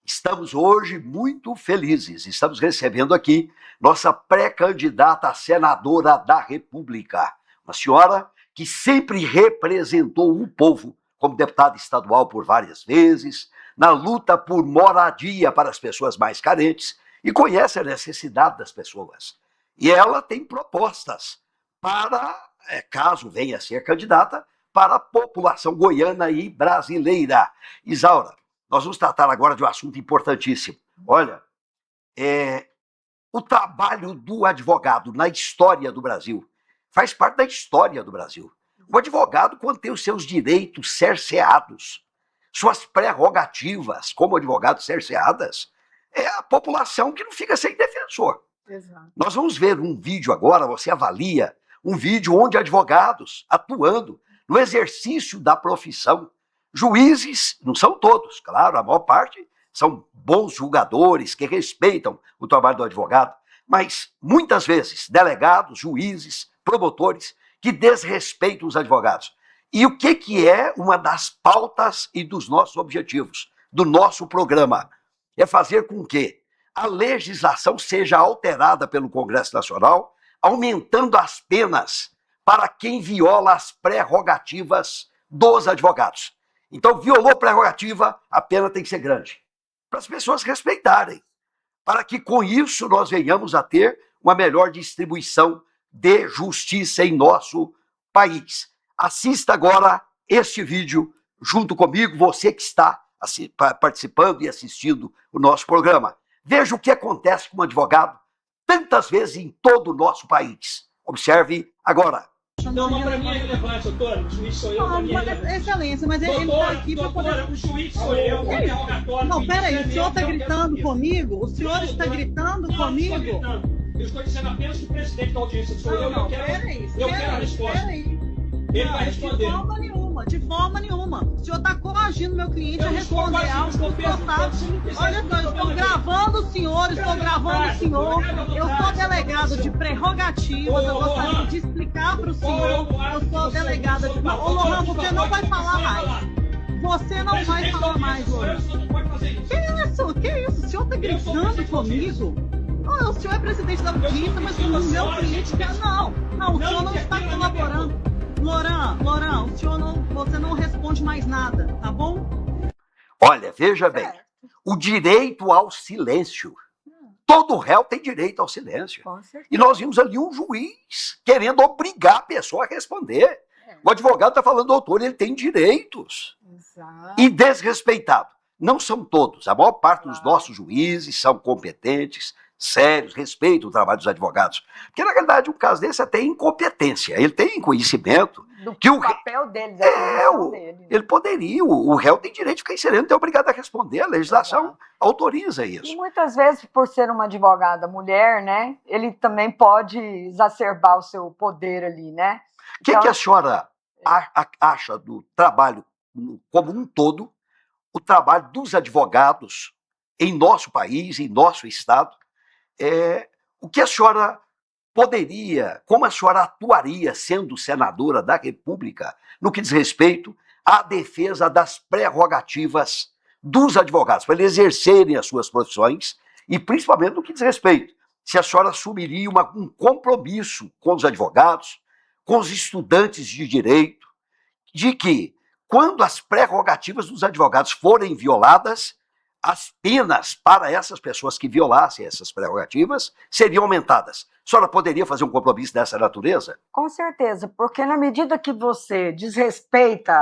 Estamos hoje muito felizes. Estamos recebendo aqui nossa pré-candidata a senadora da República. Uma senhora que sempre representou o povo como deputada estadual por várias vezes, na luta por moradia para as pessoas mais carentes e conhece a necessidade das pessoas. E ela tem propostas para, caso venha a ser candidata, para a população goiana e brasileira. Isaura, nós vamos tratar agora de um assunto importantíssimo. Olha, o trabalho do advogado na história do Brasil faz parte da história do Brasil. O advogado, quando tem os seus direitos cerceados, suas prerrogativas como advogado cerceadas, é a população que não fica sem defensor. Exato. Nós vamos ver um vídeo agora, você avalia, um vídeo onde advogados atuando no exercício da profissão, juízes, não são todos, claro, a maior parte são bons julgadores que respeitam o trabalho do advogado, mas muitas vezes delegados, juízes, promotores que desrespeitam os advogados. E o que é uma das pautas e dos nossos objetivos, do nosso programa? É fazer com que a legislação seja alterada pelo Congresso Nacional, aumentando as penas para quem viola as prerrogativas dos advogados. Então, violou a prerrogativa, a pena tem que ser grande, para as pessoas respeitarem, para que com isso nós venhamos a ter uma melhor distribuição de justiça em nosso país. Assista agora este vídeo junto comigo, você que está participando e assistindo o nosso programa. Veja o que acontece com um advogado tantas vezes em todo o nosso país. Observe agora. Não, mas para mim é relevante, doutor. O juiz sou eu, para mim é relevante. Excelência, mas ele está aqui para poder... O juiz sou eu, o interrogatório... Não, peraí, o senhor está gritando comigo? O senhor está gritando comigo? Não, estou gritando. Eu estou dizendo apenas que o presidente da audiência sou eu, eu quero a resposta. Ele vai responder. De forma nenhuma. O senhor está coagindo meu cliente a responder algo que o senhor sabe. Olha só, eu estou gravando o senhor, eu sou delegado de prerrogativas, eu gostaria de explicar para o senhor, eu sou delegada de... Ô, Lohan, você não vai falar mais. Você não vai falar mais, Lohan. Que isso? O senhor está gritando comigo? Não, o senhor é presidente da audiência, mas o meu cliente quer... Não, o senhor não está colaborando. Lohan, você não responde mais nada, tá bom? Olha, veja bem, o direito ao silêncio. Todo réu tem direito ao silêncio. E nós vimos ali um juiz querendo obrigar a pessoa a responder. O advogado está falando, doutor, ele tem direitos. Exato. E desrespeitado. Não são todos. A maior parte dos nossos juízes são competentes, sérios, respeitam o trabalho dos advogados. Porque, na realidade, um caso desse é até incompetência. Ele tem conhecimento. Que o papel dele, dele. Ele poderia, o réu tem direito de ficar inserindo, não é obrigado a responder, a legislação autoriza isso. E muitas vezes, por ser uma advogada mulher, né, ele também pode exacerbar o seu poder ali, né? O que a senhora acha do trabalho como um todo, o trabalho dos advogados em nosso país, em nosso estado? O que a senhora poderia, como a senhora atuaria sendo senadora da República no que diz respeito à defesa das prerrogativas dos advogados, para eles exercerem as suas profissões e principalmente no que diz respeito, se a senhora assumiria um compromisso com os advogados, com os estudantes de direito, de que quando as prerrogativas dos advogados forem violadas, as penas para essas pessoas que violassem essas prerrogativas seriam aumentadas. A senhora poderia fazer um compromisso dessa natureza? Com certeza, porque na medida que você desrespeita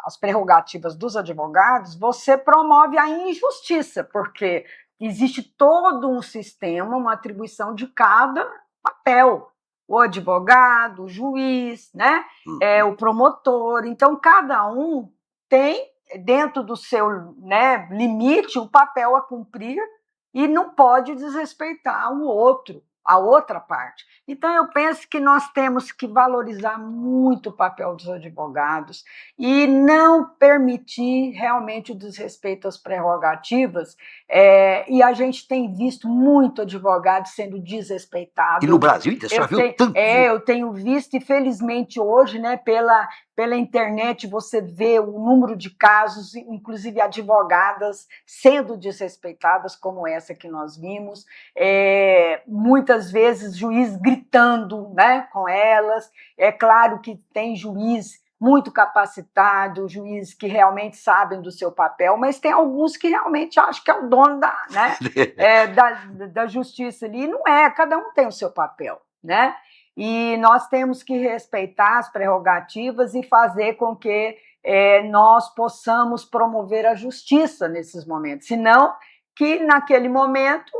as prerrogativas dos advogados, você promove a injustiça, porque existe todo um sistema, uma atribuição de cada papel. O advogado, o juiz, né? O promotor. Então, cada um tem, dentro do seu, né, limite, um papel a cumprir e não pode desrespeitar o outro, a outra parte. Então, eu penso que nós temos que valorizar muito o papel dos advogados e não permitir realmente o desrespeito às prerrogativas. E a gente tem visto muito advogado sendo desrespeitado. E no Brasil, você já viu tanto? Eu tenho visto, e felizmente hoje, né, pela internet, você vê o número de casos, inclusive advogadas sendo desrespeitadas, como essa que nós vimos. Muitas vezes, juiz gritando, né, com elas. É claro que tem juiz muito capacitado, juízes que realmente sabem do seu papel, mas tem alguns que realmente acham que é o dono da justiça ali. Não é, cada um tem o seu papel, né? E nós temos que respeitar as prerrogativas e fazer com que nós possamos promover a justiça nesses momentos. Senão, que naquele momento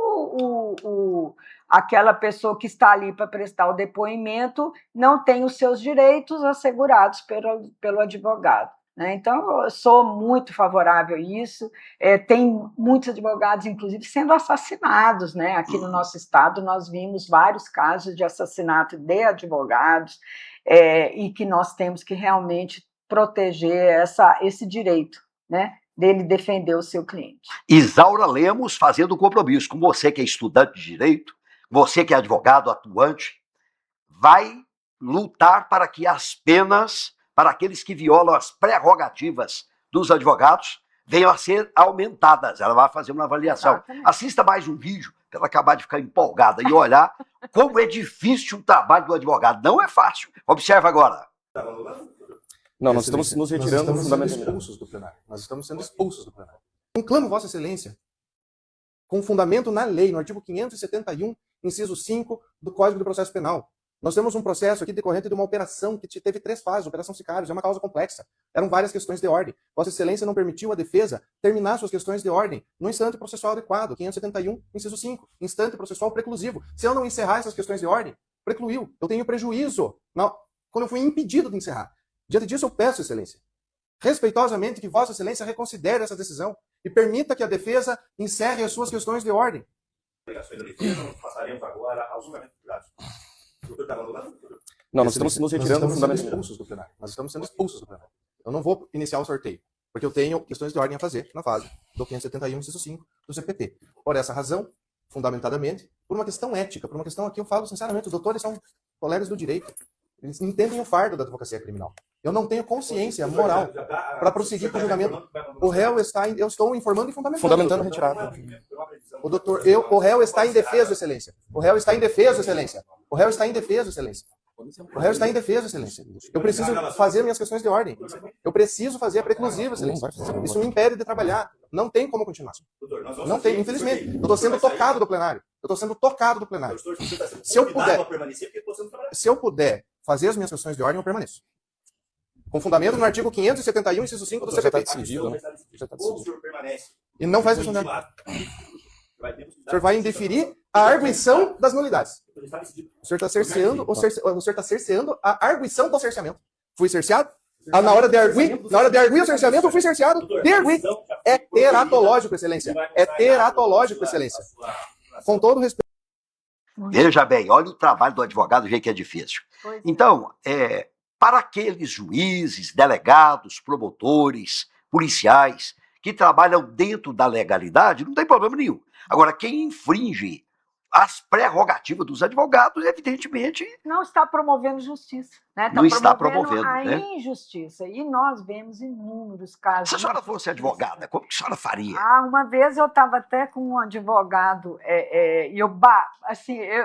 aquela pessoa que está ali para prestar o depoimento não tem os seus direitos assegurados pelo advogado, né? Então, eu sou muito favorável a isso. Tem muitos advogados, inclusive, sendo assassinados, né? Aqui no nosso estado, nós vimos vários casos de assassinato de advogados, e que nós temos que realmente proteger esse direito, né, dele defender o seu cliente. Isaura Lemos fazendo compromisso com você que é estudante de direito, você que é advogado atuante, vai lutar para que as penas para aqueles que violam as prerrogativas dos advogados venham a ser aumentadas. Ela vai fazer uma avaliação. Exatamente. Assista mais um vídeo para ela acabar de ficar empolgada e olhar como é difícil o trabalho do advogado. Não é fácil. Observa agora. Não, nós estamos nos retirando expulsos do plenário. Nós estamos sendo expulsos do plenário. Conclamo Vossa Excelência, com fundamento na lei, no artigo 571, inciso 5 do Código de Processo Penal. Nós temos um processo aqui decorrente de uma operação que teve 3 fases, Operação Sicários, é uma causa complexa. Eram várias questões de ordem. Vossa Excelência não permitiu à defesa terminar suas questões de ordem no instante processual adequado, 571, inciso 5, instante processual preclusivo. Se eu não encerrar essas questões de ordem, precluiu. Eu tenho prejuízo quando eu fui impedido de encerrar. Diante disso, eu peço, Excelência, respeitosamente, que Vossa Excelência reconsidere essa decisão e permita que a defesa encerre as suas questões de ordem. Passaremos agora ao julgamento dos dados. Não, nós estamos nos retirando fundamentos expulsos do plenário. Nós estamos sendo expulsos do plenário. Eu não vou iniciar o sorteio, porque eu tenho questões de ordem a fazer na fase do 571, inciso 5 do CPP. Por essa razão, fundamentadamente, por uma questão ética, por uma questão aqui, eu falo sinceramente, os doutores são colegas do direito. Eles entendem o fardo da advocacia criminal. Eu não tenho consciência moral para prosseguir com o julgamento. O réu está eu estou informando e fundamentando. Fundamentando retirada. O réu está indefeso, Excelência. O réu está indefeso, Excelência. O réu está indefeso, Excelência. O réu está indefeso, Excelência. Eu preciso fazer minhas questões de ordem. Eu preciso fazer a preclusiva, Excelência. Isso me impede de trabalhar. Não tem como continuar. Não tem, infelizmente. Eu estou sendo tocado do plenário. Eu estou sendo tocado do plenário. Se eu puder fazer as minhas questões de ordem, eu permaneço. Com fundamento no artigo 571, inciso 5 do CPP. E não faz questão de ordem. O senhor vai indeferir a arguição das nulidades. O senhor está cerceando a arguição do cerceamento. Fui cerceado? Na hora de arguir o cerceamento, eu fui cerceado de arguir. É teratológico, Excelência. É teratológico, Excelência. Com todo respeito. Veja bem, olha o trabalho do advogado, veja que é difícil. Então, para aqueles juízes, delegados, promotores, policiais, que trabalham dentro da legalidade, não tem problema nenhum. Agora, quem infringe as prerrogativas dos advogados, evidentemente... não está promovendo justiça. Né? Não está promovendo a né? injustiça. E nós vemos inúmeros casos. Se a senhora fosse advogada, como que a senhora faria? Uma vez eu estava até com um advogado, e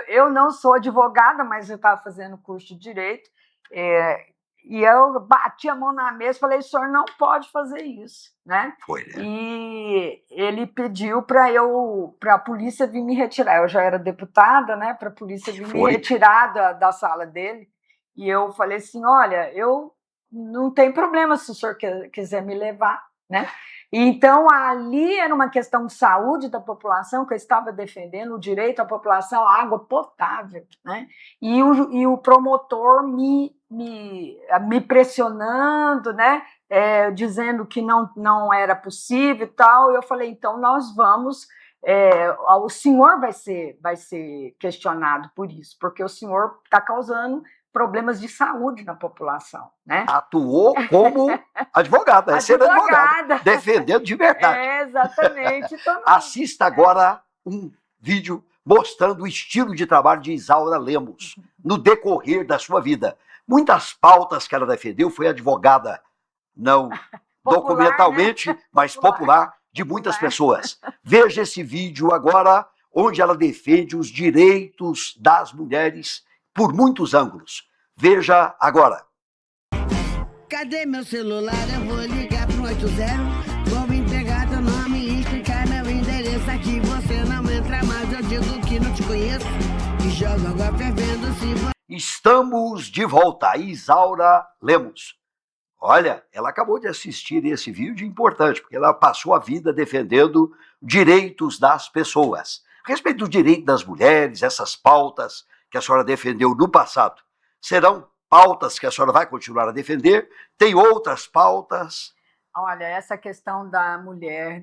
eu não sou advogada, mas eu estava fazendo curso de Direito, e eu bati a mão na mesa e falei, o senhor não pode fazer isso, né? Foi, né? E ele pediu para a polícia vir me retirar. Eu já era deputada, né? Para a polícia vir me retirar da sala dele. E eu falei assim, olha, eu não tem problema se o senhor quiser me levar, né? Então, ali era uma questão de saúde da população, que eu estava defendendo o direito à população à água potável, né? E o promotor me pressionando, né? Dizendo que não era possível e tal. Eu falei, então nós vamos... o senhor vai ser questionado por isso, porque o senhor está causando problemas de saúde na população, né? Atuou como advogada, sendo advogada, defendendo de verdade. Exatamente. Então, assista agora um vídeo mostrando o estilo de trabalho de Isaura Lemos no decorrer da sua vida. Muitas pautas que ela defendeu, foi advogada, não popular, documentalmente, né? Mas popular de muitas pessoas. Veja esse vídeo agora, onde ela defende os direitos das mulheres por muitos ângulos. Veja agora. Cadê meu celular? Eu vou ligar pro 80. Vou entregar teu nome e explicar meu endereço. Aqui você não entra mais. Eu digo que não te conheço. E jogo agora fervendo se... Estamos de volta. Isaura Lemos. Olha, ela acabou de assistir esse vídeo importante, porque ela passou a vida defendendo direitos das pessoas. A respeito do direito das mulheres, essas pautas que a senhora defendeu no passado, serão pautas que a senhora vai continuar a defender? Tem outras pautas? Olha, essa questão da mulher,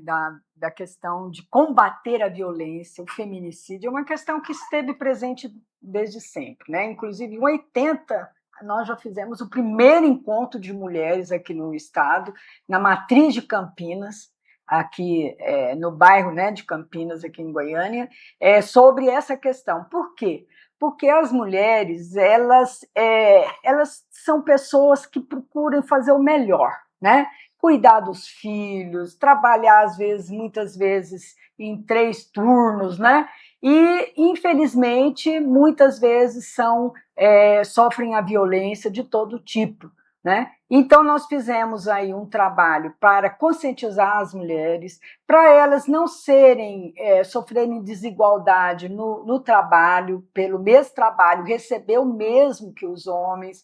da questão de combater a violência, o feminicídio, é uma questão que esteve presente desde sempre, né? Inclusive, em 80, nós já fizemos o primeiro encontro de mulheres aqui no estado, na Matriz de Campinas, aqui no bairro, né, de Campinas, aqui em Goiânia, sobre essa questão. Por quê? Porque as mulheres, elas são pessoas que procuram fazer o melhor, né? Cuidar dos filhos, trabalhar, muitas vezes, em 3 turnos, né? E, infelizmente, muitas vezes sofrem a violência de todo tipo, né? Então, nós fizemos aí um trabalho para conscientizar as mulheres, para elas não sofrerem desigualdade no trabalho, pelo mesmo trabalho, receber o mesmo que os homens,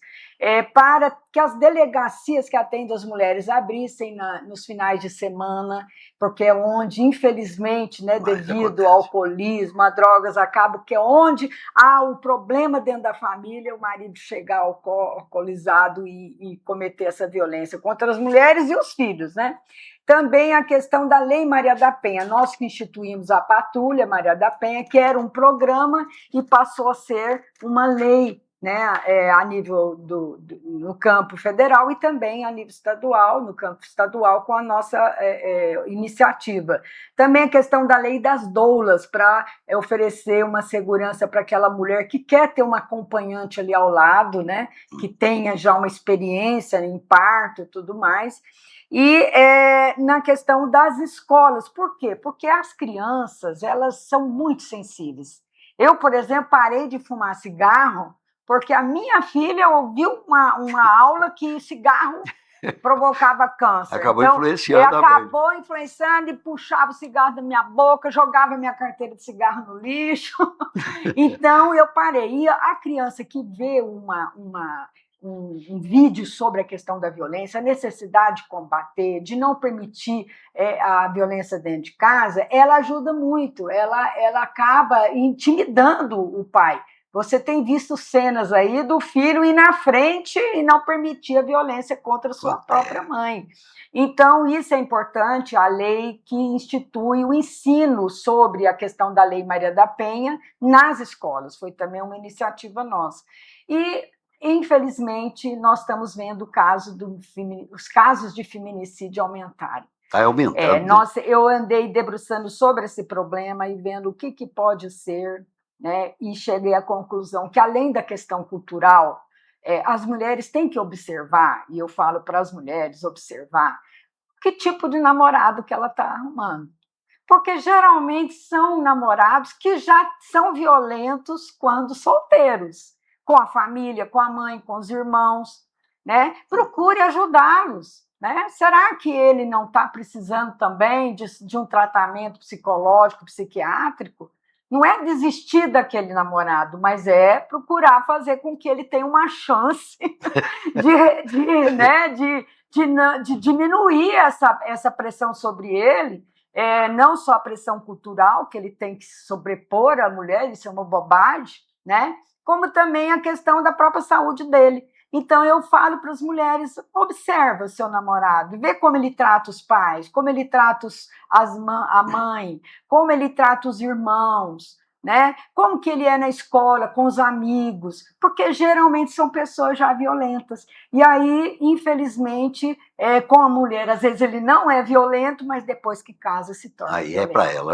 para que as delegacias que atendem as mulheres abrissem nos finais de semana, porque é onde, infelizmente, né, devido ao alcoolismo, a drogas, acaba que é onde há o problema dentro da família, o marido chegar alcoolizado e cometer essa violência contra as mulheres e os filhos, né? Também a questão da Lei Maria da Penha. Nós que instituímos a Patrulha Maria da Penha, que era um programa e passou a ser uma lei, né, a nível no campo federal e também a nível estadual, no campo estadual, com a nossa iniciativa. Também a questão da lei das doulas, para oferecer uma segurança para aquela mulher que quer ter uma acompanhante ali ao lado, né, que tenha já uma experiência em parto e tudo mais. E na questão das escolas. Por quê? Porque as crianças, elas são muito sensíveis. Eu, por exemplo, parei de fumar cigarro porque a minha filha ouviu uma aula que cigarro provocava câncer. Acabou influenciando a mãe. Acabou influenciando e puxava o cigarro da minha boca, jogava minha carteira de cigarro no lixo. Então, eu parei. E a criança que vê um vídeo sobre a questão da violência, a necessidade de combater, de não permitir a violência dentro de casa, ela ajuda muito, ela acaba intimidando o pai. Você tem visto cenas aí do filho ir na frente e não permitir a violência contra a sua própria mãe. Então, isso é importante, a lei que institui o ensino sobre a questão da Lei Maria da Penha nas escolas. Foi também uma iniciativa nossa. E, infelizmente, nós estamos vendo os casos de feminicídio aumentarem. Está aumentando. Eu andei debruçando sobre esse problema e vendo o que pode ser, né, e cheguei à conclusão que, além da questão cultural, as mulheres têm que observar, e eu falo para as mulheres observar, que tipo de namorado que ela está arrumando. Porque, geralmente, são namorados que já são violentos quando solteiros, com a família, com a mãe, com os irmãos, né? Procure ajudá-los, né? Será que ele não está precisando também de um tratamento psicológico, psiquiátrico? Não é desistir daquele namorado, mas é procurar fazer com que ele tenha uma chance de diminuir essa pressão sobre ele, não só a pressão cultural, que ele tem que sobrepor à mulher, isso é uma bobagem, né? Como também a questão da própria saúde dele. Então, eu falo para as mulheres, observa o seu namorado, vê como ele trata os pais, como ele trata a mãe, como ele trata os irmãos, né? Como que ele é na escola, com os amigos, porque geralmente são pessoas já violentas. E aí, infelizmente, com a mulher, às vezes ele não é violento, mas depois que casa se torna aí violento. É para ela.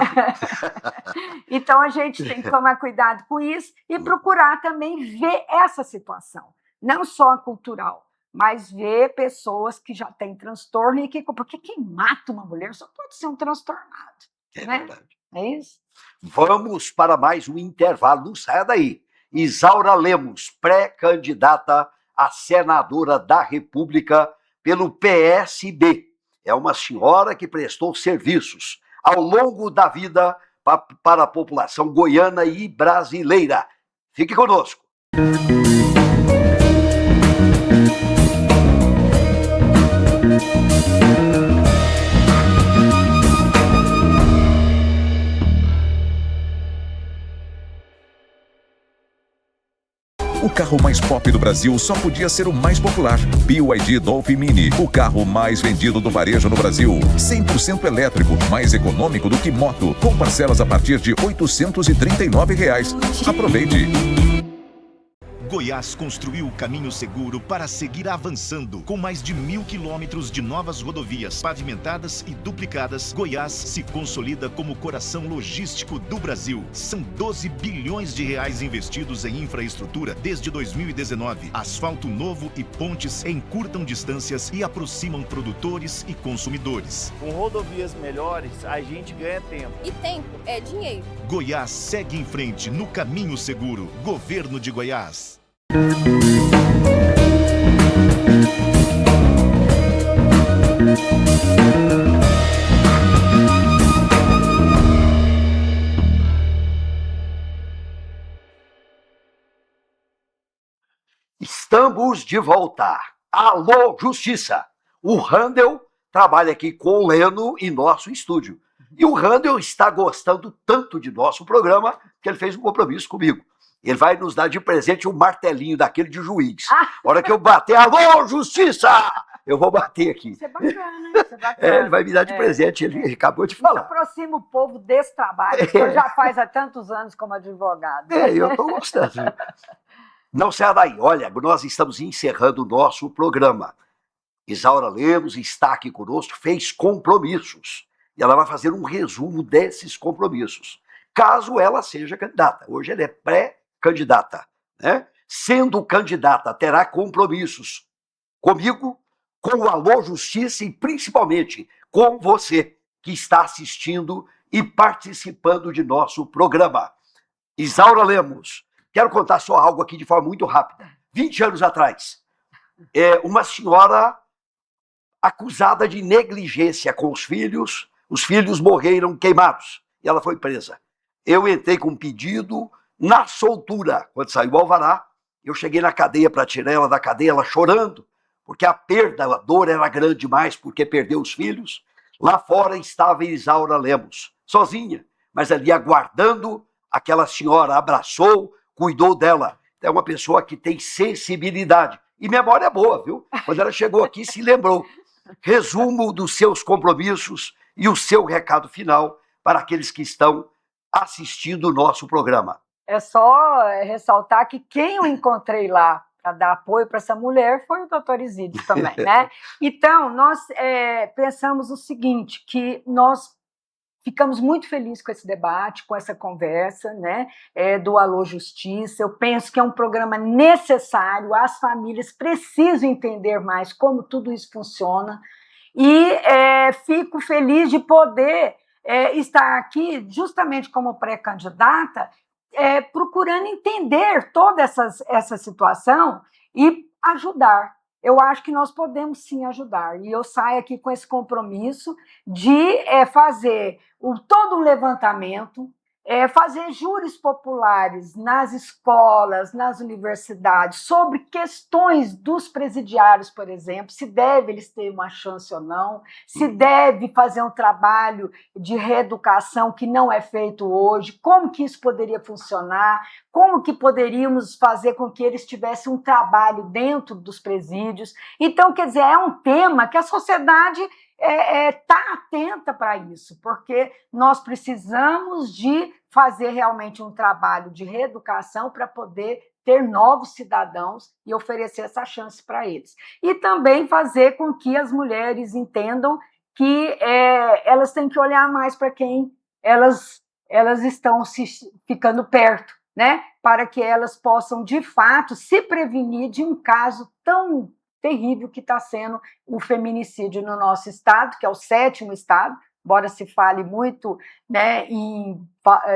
Então, a gente tem que tomar cuidado com isso e procurar também ver essa situação. Não só a cultural, mas ver pessoas que já têm transtorno porque quem mata uma mulher só pode ser um transtornado. Né? Verdade. É isso? Vamos para mais um intervalo, não saia daí. Isaura Lemos, pré-candidata a senadora da República pelo PSB. É uma senhora que prestou serviços ao longo da vida para a população goiana e brasileira. Fique conosco. O carro mais pop do Brasil só podia ser o mais popular. BYD Dolphin Mini, o carro mais vendido do varejo no Brasil. 100% elétrico, mais econômico do que moto, com parcelas a partir de R$ 839. Aproveite! Goiás construiu o caminho seguro para seguir avançando. Com mais de 1.000 quilômetros de novas rodovias pavimentadas e duplicadas, Goiás se consolida como o coração logístico do Brasil. São 12 bilhões de reais investidos em infraestrutura desde 2019. Asfalto novo e pontes encurtam distâncias e aproximam produtores e consumidores. Com rodovias melhores, a gente ganha tempo. E tempo é dinheiro. Goiás segue em frente no caminho seguro. Governo de Goiás. Estamos de volta. Alô, Justiça! O Randel trabalha aqui com o Leno em nosso estúdio. E o Randel está gostando tanto de nosso programa que ele fez um compromisso comigo. Ele vai nos dar de presente um martelinho daquele de juiz. A hora que eu bater, alô, Justiça! Eu vou bater aqui. Isso é bacana, isso é bacana. Ele vai me dar de presente, ele acabou de falar. Aproxima o povo desse trabalho, que já faz há tantos anos como advogado. Eu estou gostando. Não saia daí. Olha, nós estamos encerrando o nosso programa. Isaura Lemos está aqui conosco, fez compromissos. E ela vai fazer um resumo desses compromissos, caso ela seja candidata. Hoje ela é pré-candidata, né? Sendo candidata, terá compromissos comigo, com o Alô Justiça e principalmente com você que está assistindo e participando de nosso programa. Isaura Lemos, quero contar só algo aqui de forma muito rápida. 20 anos atrás, uma senhora acusada de negligência com os filhos morreram queimados e ela foi presa. Eu entrei com um pedido na soltura. Quando saiu o alvará, eu cheguei na cadeia para tirar ela da cadeia, ela chorando, porque a perda, a dor era grande demais, porque perdeu os filhos. Lá fora estava Isaura Lemos, sozinha, mas ali aguardando, aquela senhora abraçou, cuidou dela. É uma pessoa que tem sensibilidade. E memória boa, viu? Quando ela chegou aqui, se lembrou. Resumo dos seus compromissos e o seu recado final para aqueles que estão assistindo o nosso programa. É só ressaltar que quem eu encontrei lá para dar apoio para essa mulher foi o doutor Isídio também, né? Então, nós pensamos o seguinte, que nós ficamos muito felizes com esse debate, com essa conversa, né, do Alô Justiça. Eu penso que é um programa necessário, as famílias precisam entender mais como tudo isso funciona, e fico feliz de poder estar aqui, justamente como pré-candidata, procurando entender toda essa situação e ajudar. Eu acho que nós podemos sim ajudar. E eu saio aqui com esse compromisso de fazer todo um levantamento, fazer júris populares nas escolas, nas universidades, sobre questões dos presidiários, por exemplo, se deve eles terem uma chance ou não, se deve fazer um trabalho de reeducação que não é feito hoje, como que isso poderia funcionar, como que poderíamos fazer com que eles tivessem um trabalho dentro dos presídios. Então, quer dizer, é um tema que a sociedade está atenta para isso, porque nós precisamos de fazer realmente um trabalho de reeducação para poder ter novos cidadãos e oferecer essa chance para eles. E também fazer com que as mulheres entendam que elas têm que olhar mais para quem elas estão ficando perto, né? Para que elas possam, de fato, se prevenir de um caso tão terrível que está sendo o feminicídio no nosso estado, que é o 7º estado, embora se fale muito, né, em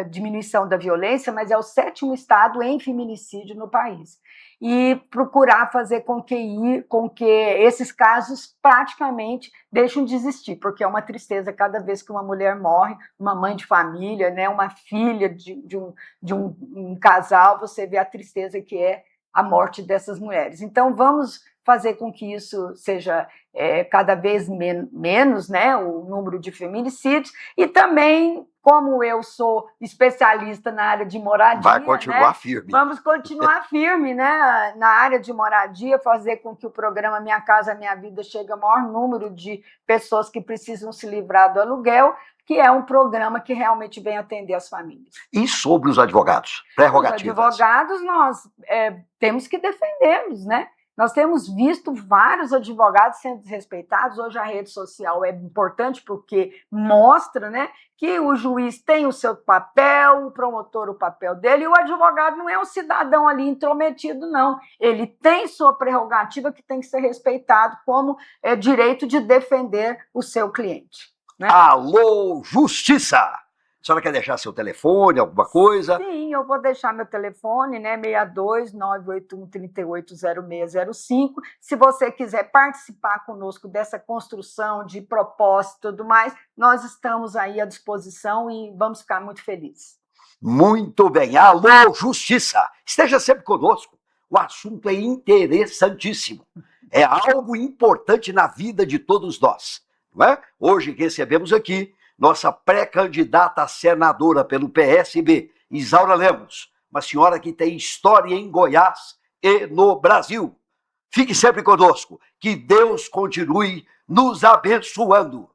diminuição da violência, mas é o 7º estado em feminicídio no país. E procurar fazer com que esses casos praticamente deixem de existir, porque é uma tristeza cada vez que uma mulher morre, uma mãe de família, né, uma filha de um casal, você vê a tristeza que é a morte dessas mulheres. Então, vamos fazer com que isso seja cada vez menos, né, o número de feminicídios, e também, como eu sou especialista na área de moradia, vai continuar, né, firme. Vamos continuar firme, né, na área de moradia, fazer com que o programa Minha Casa Minha Vida chegue ao maior número de pessoas que precisam se livrar do aluguel, que é um programa que realmente vem atender as famílias. E sobre os advogados? Prerrogativas. Os advogados nós temos que defendê-los, né? Nós temos visto vários advogados sendo desrespeitados. Hoje a rede social é importante porque mostra, né, que o juiz tem o seu papel, o promotor o papel dele, e o advogado não é um cidadão ali intrometido, não. Ele tem sua prerrogativa que tem que ser respeitado como direito de defender o seu cliente. Né? Alô, Justiça! A senhora quer deixar seu telefone, alguma coisa? Sim, eu vou deixar meu telefone, né, 62-981-380605. Se você quiser participar conosco dessa construção de propósito e tudo mais, nós estamos aí à disposição e vamos ficar muito felizes. Muito bem. Alô, Justiça! Esteja sempre conosco. O assunto é interessantíssimo. É algo importante na vida de todos nós. Não é? Hoje recebemos aqui nossa pré-candidata a senadora pelo PSB, Isaura Lemos, uma senhora que tem história em Goiás e no Brasil. Fique sempre conosco, que Deus continue nos abençoando.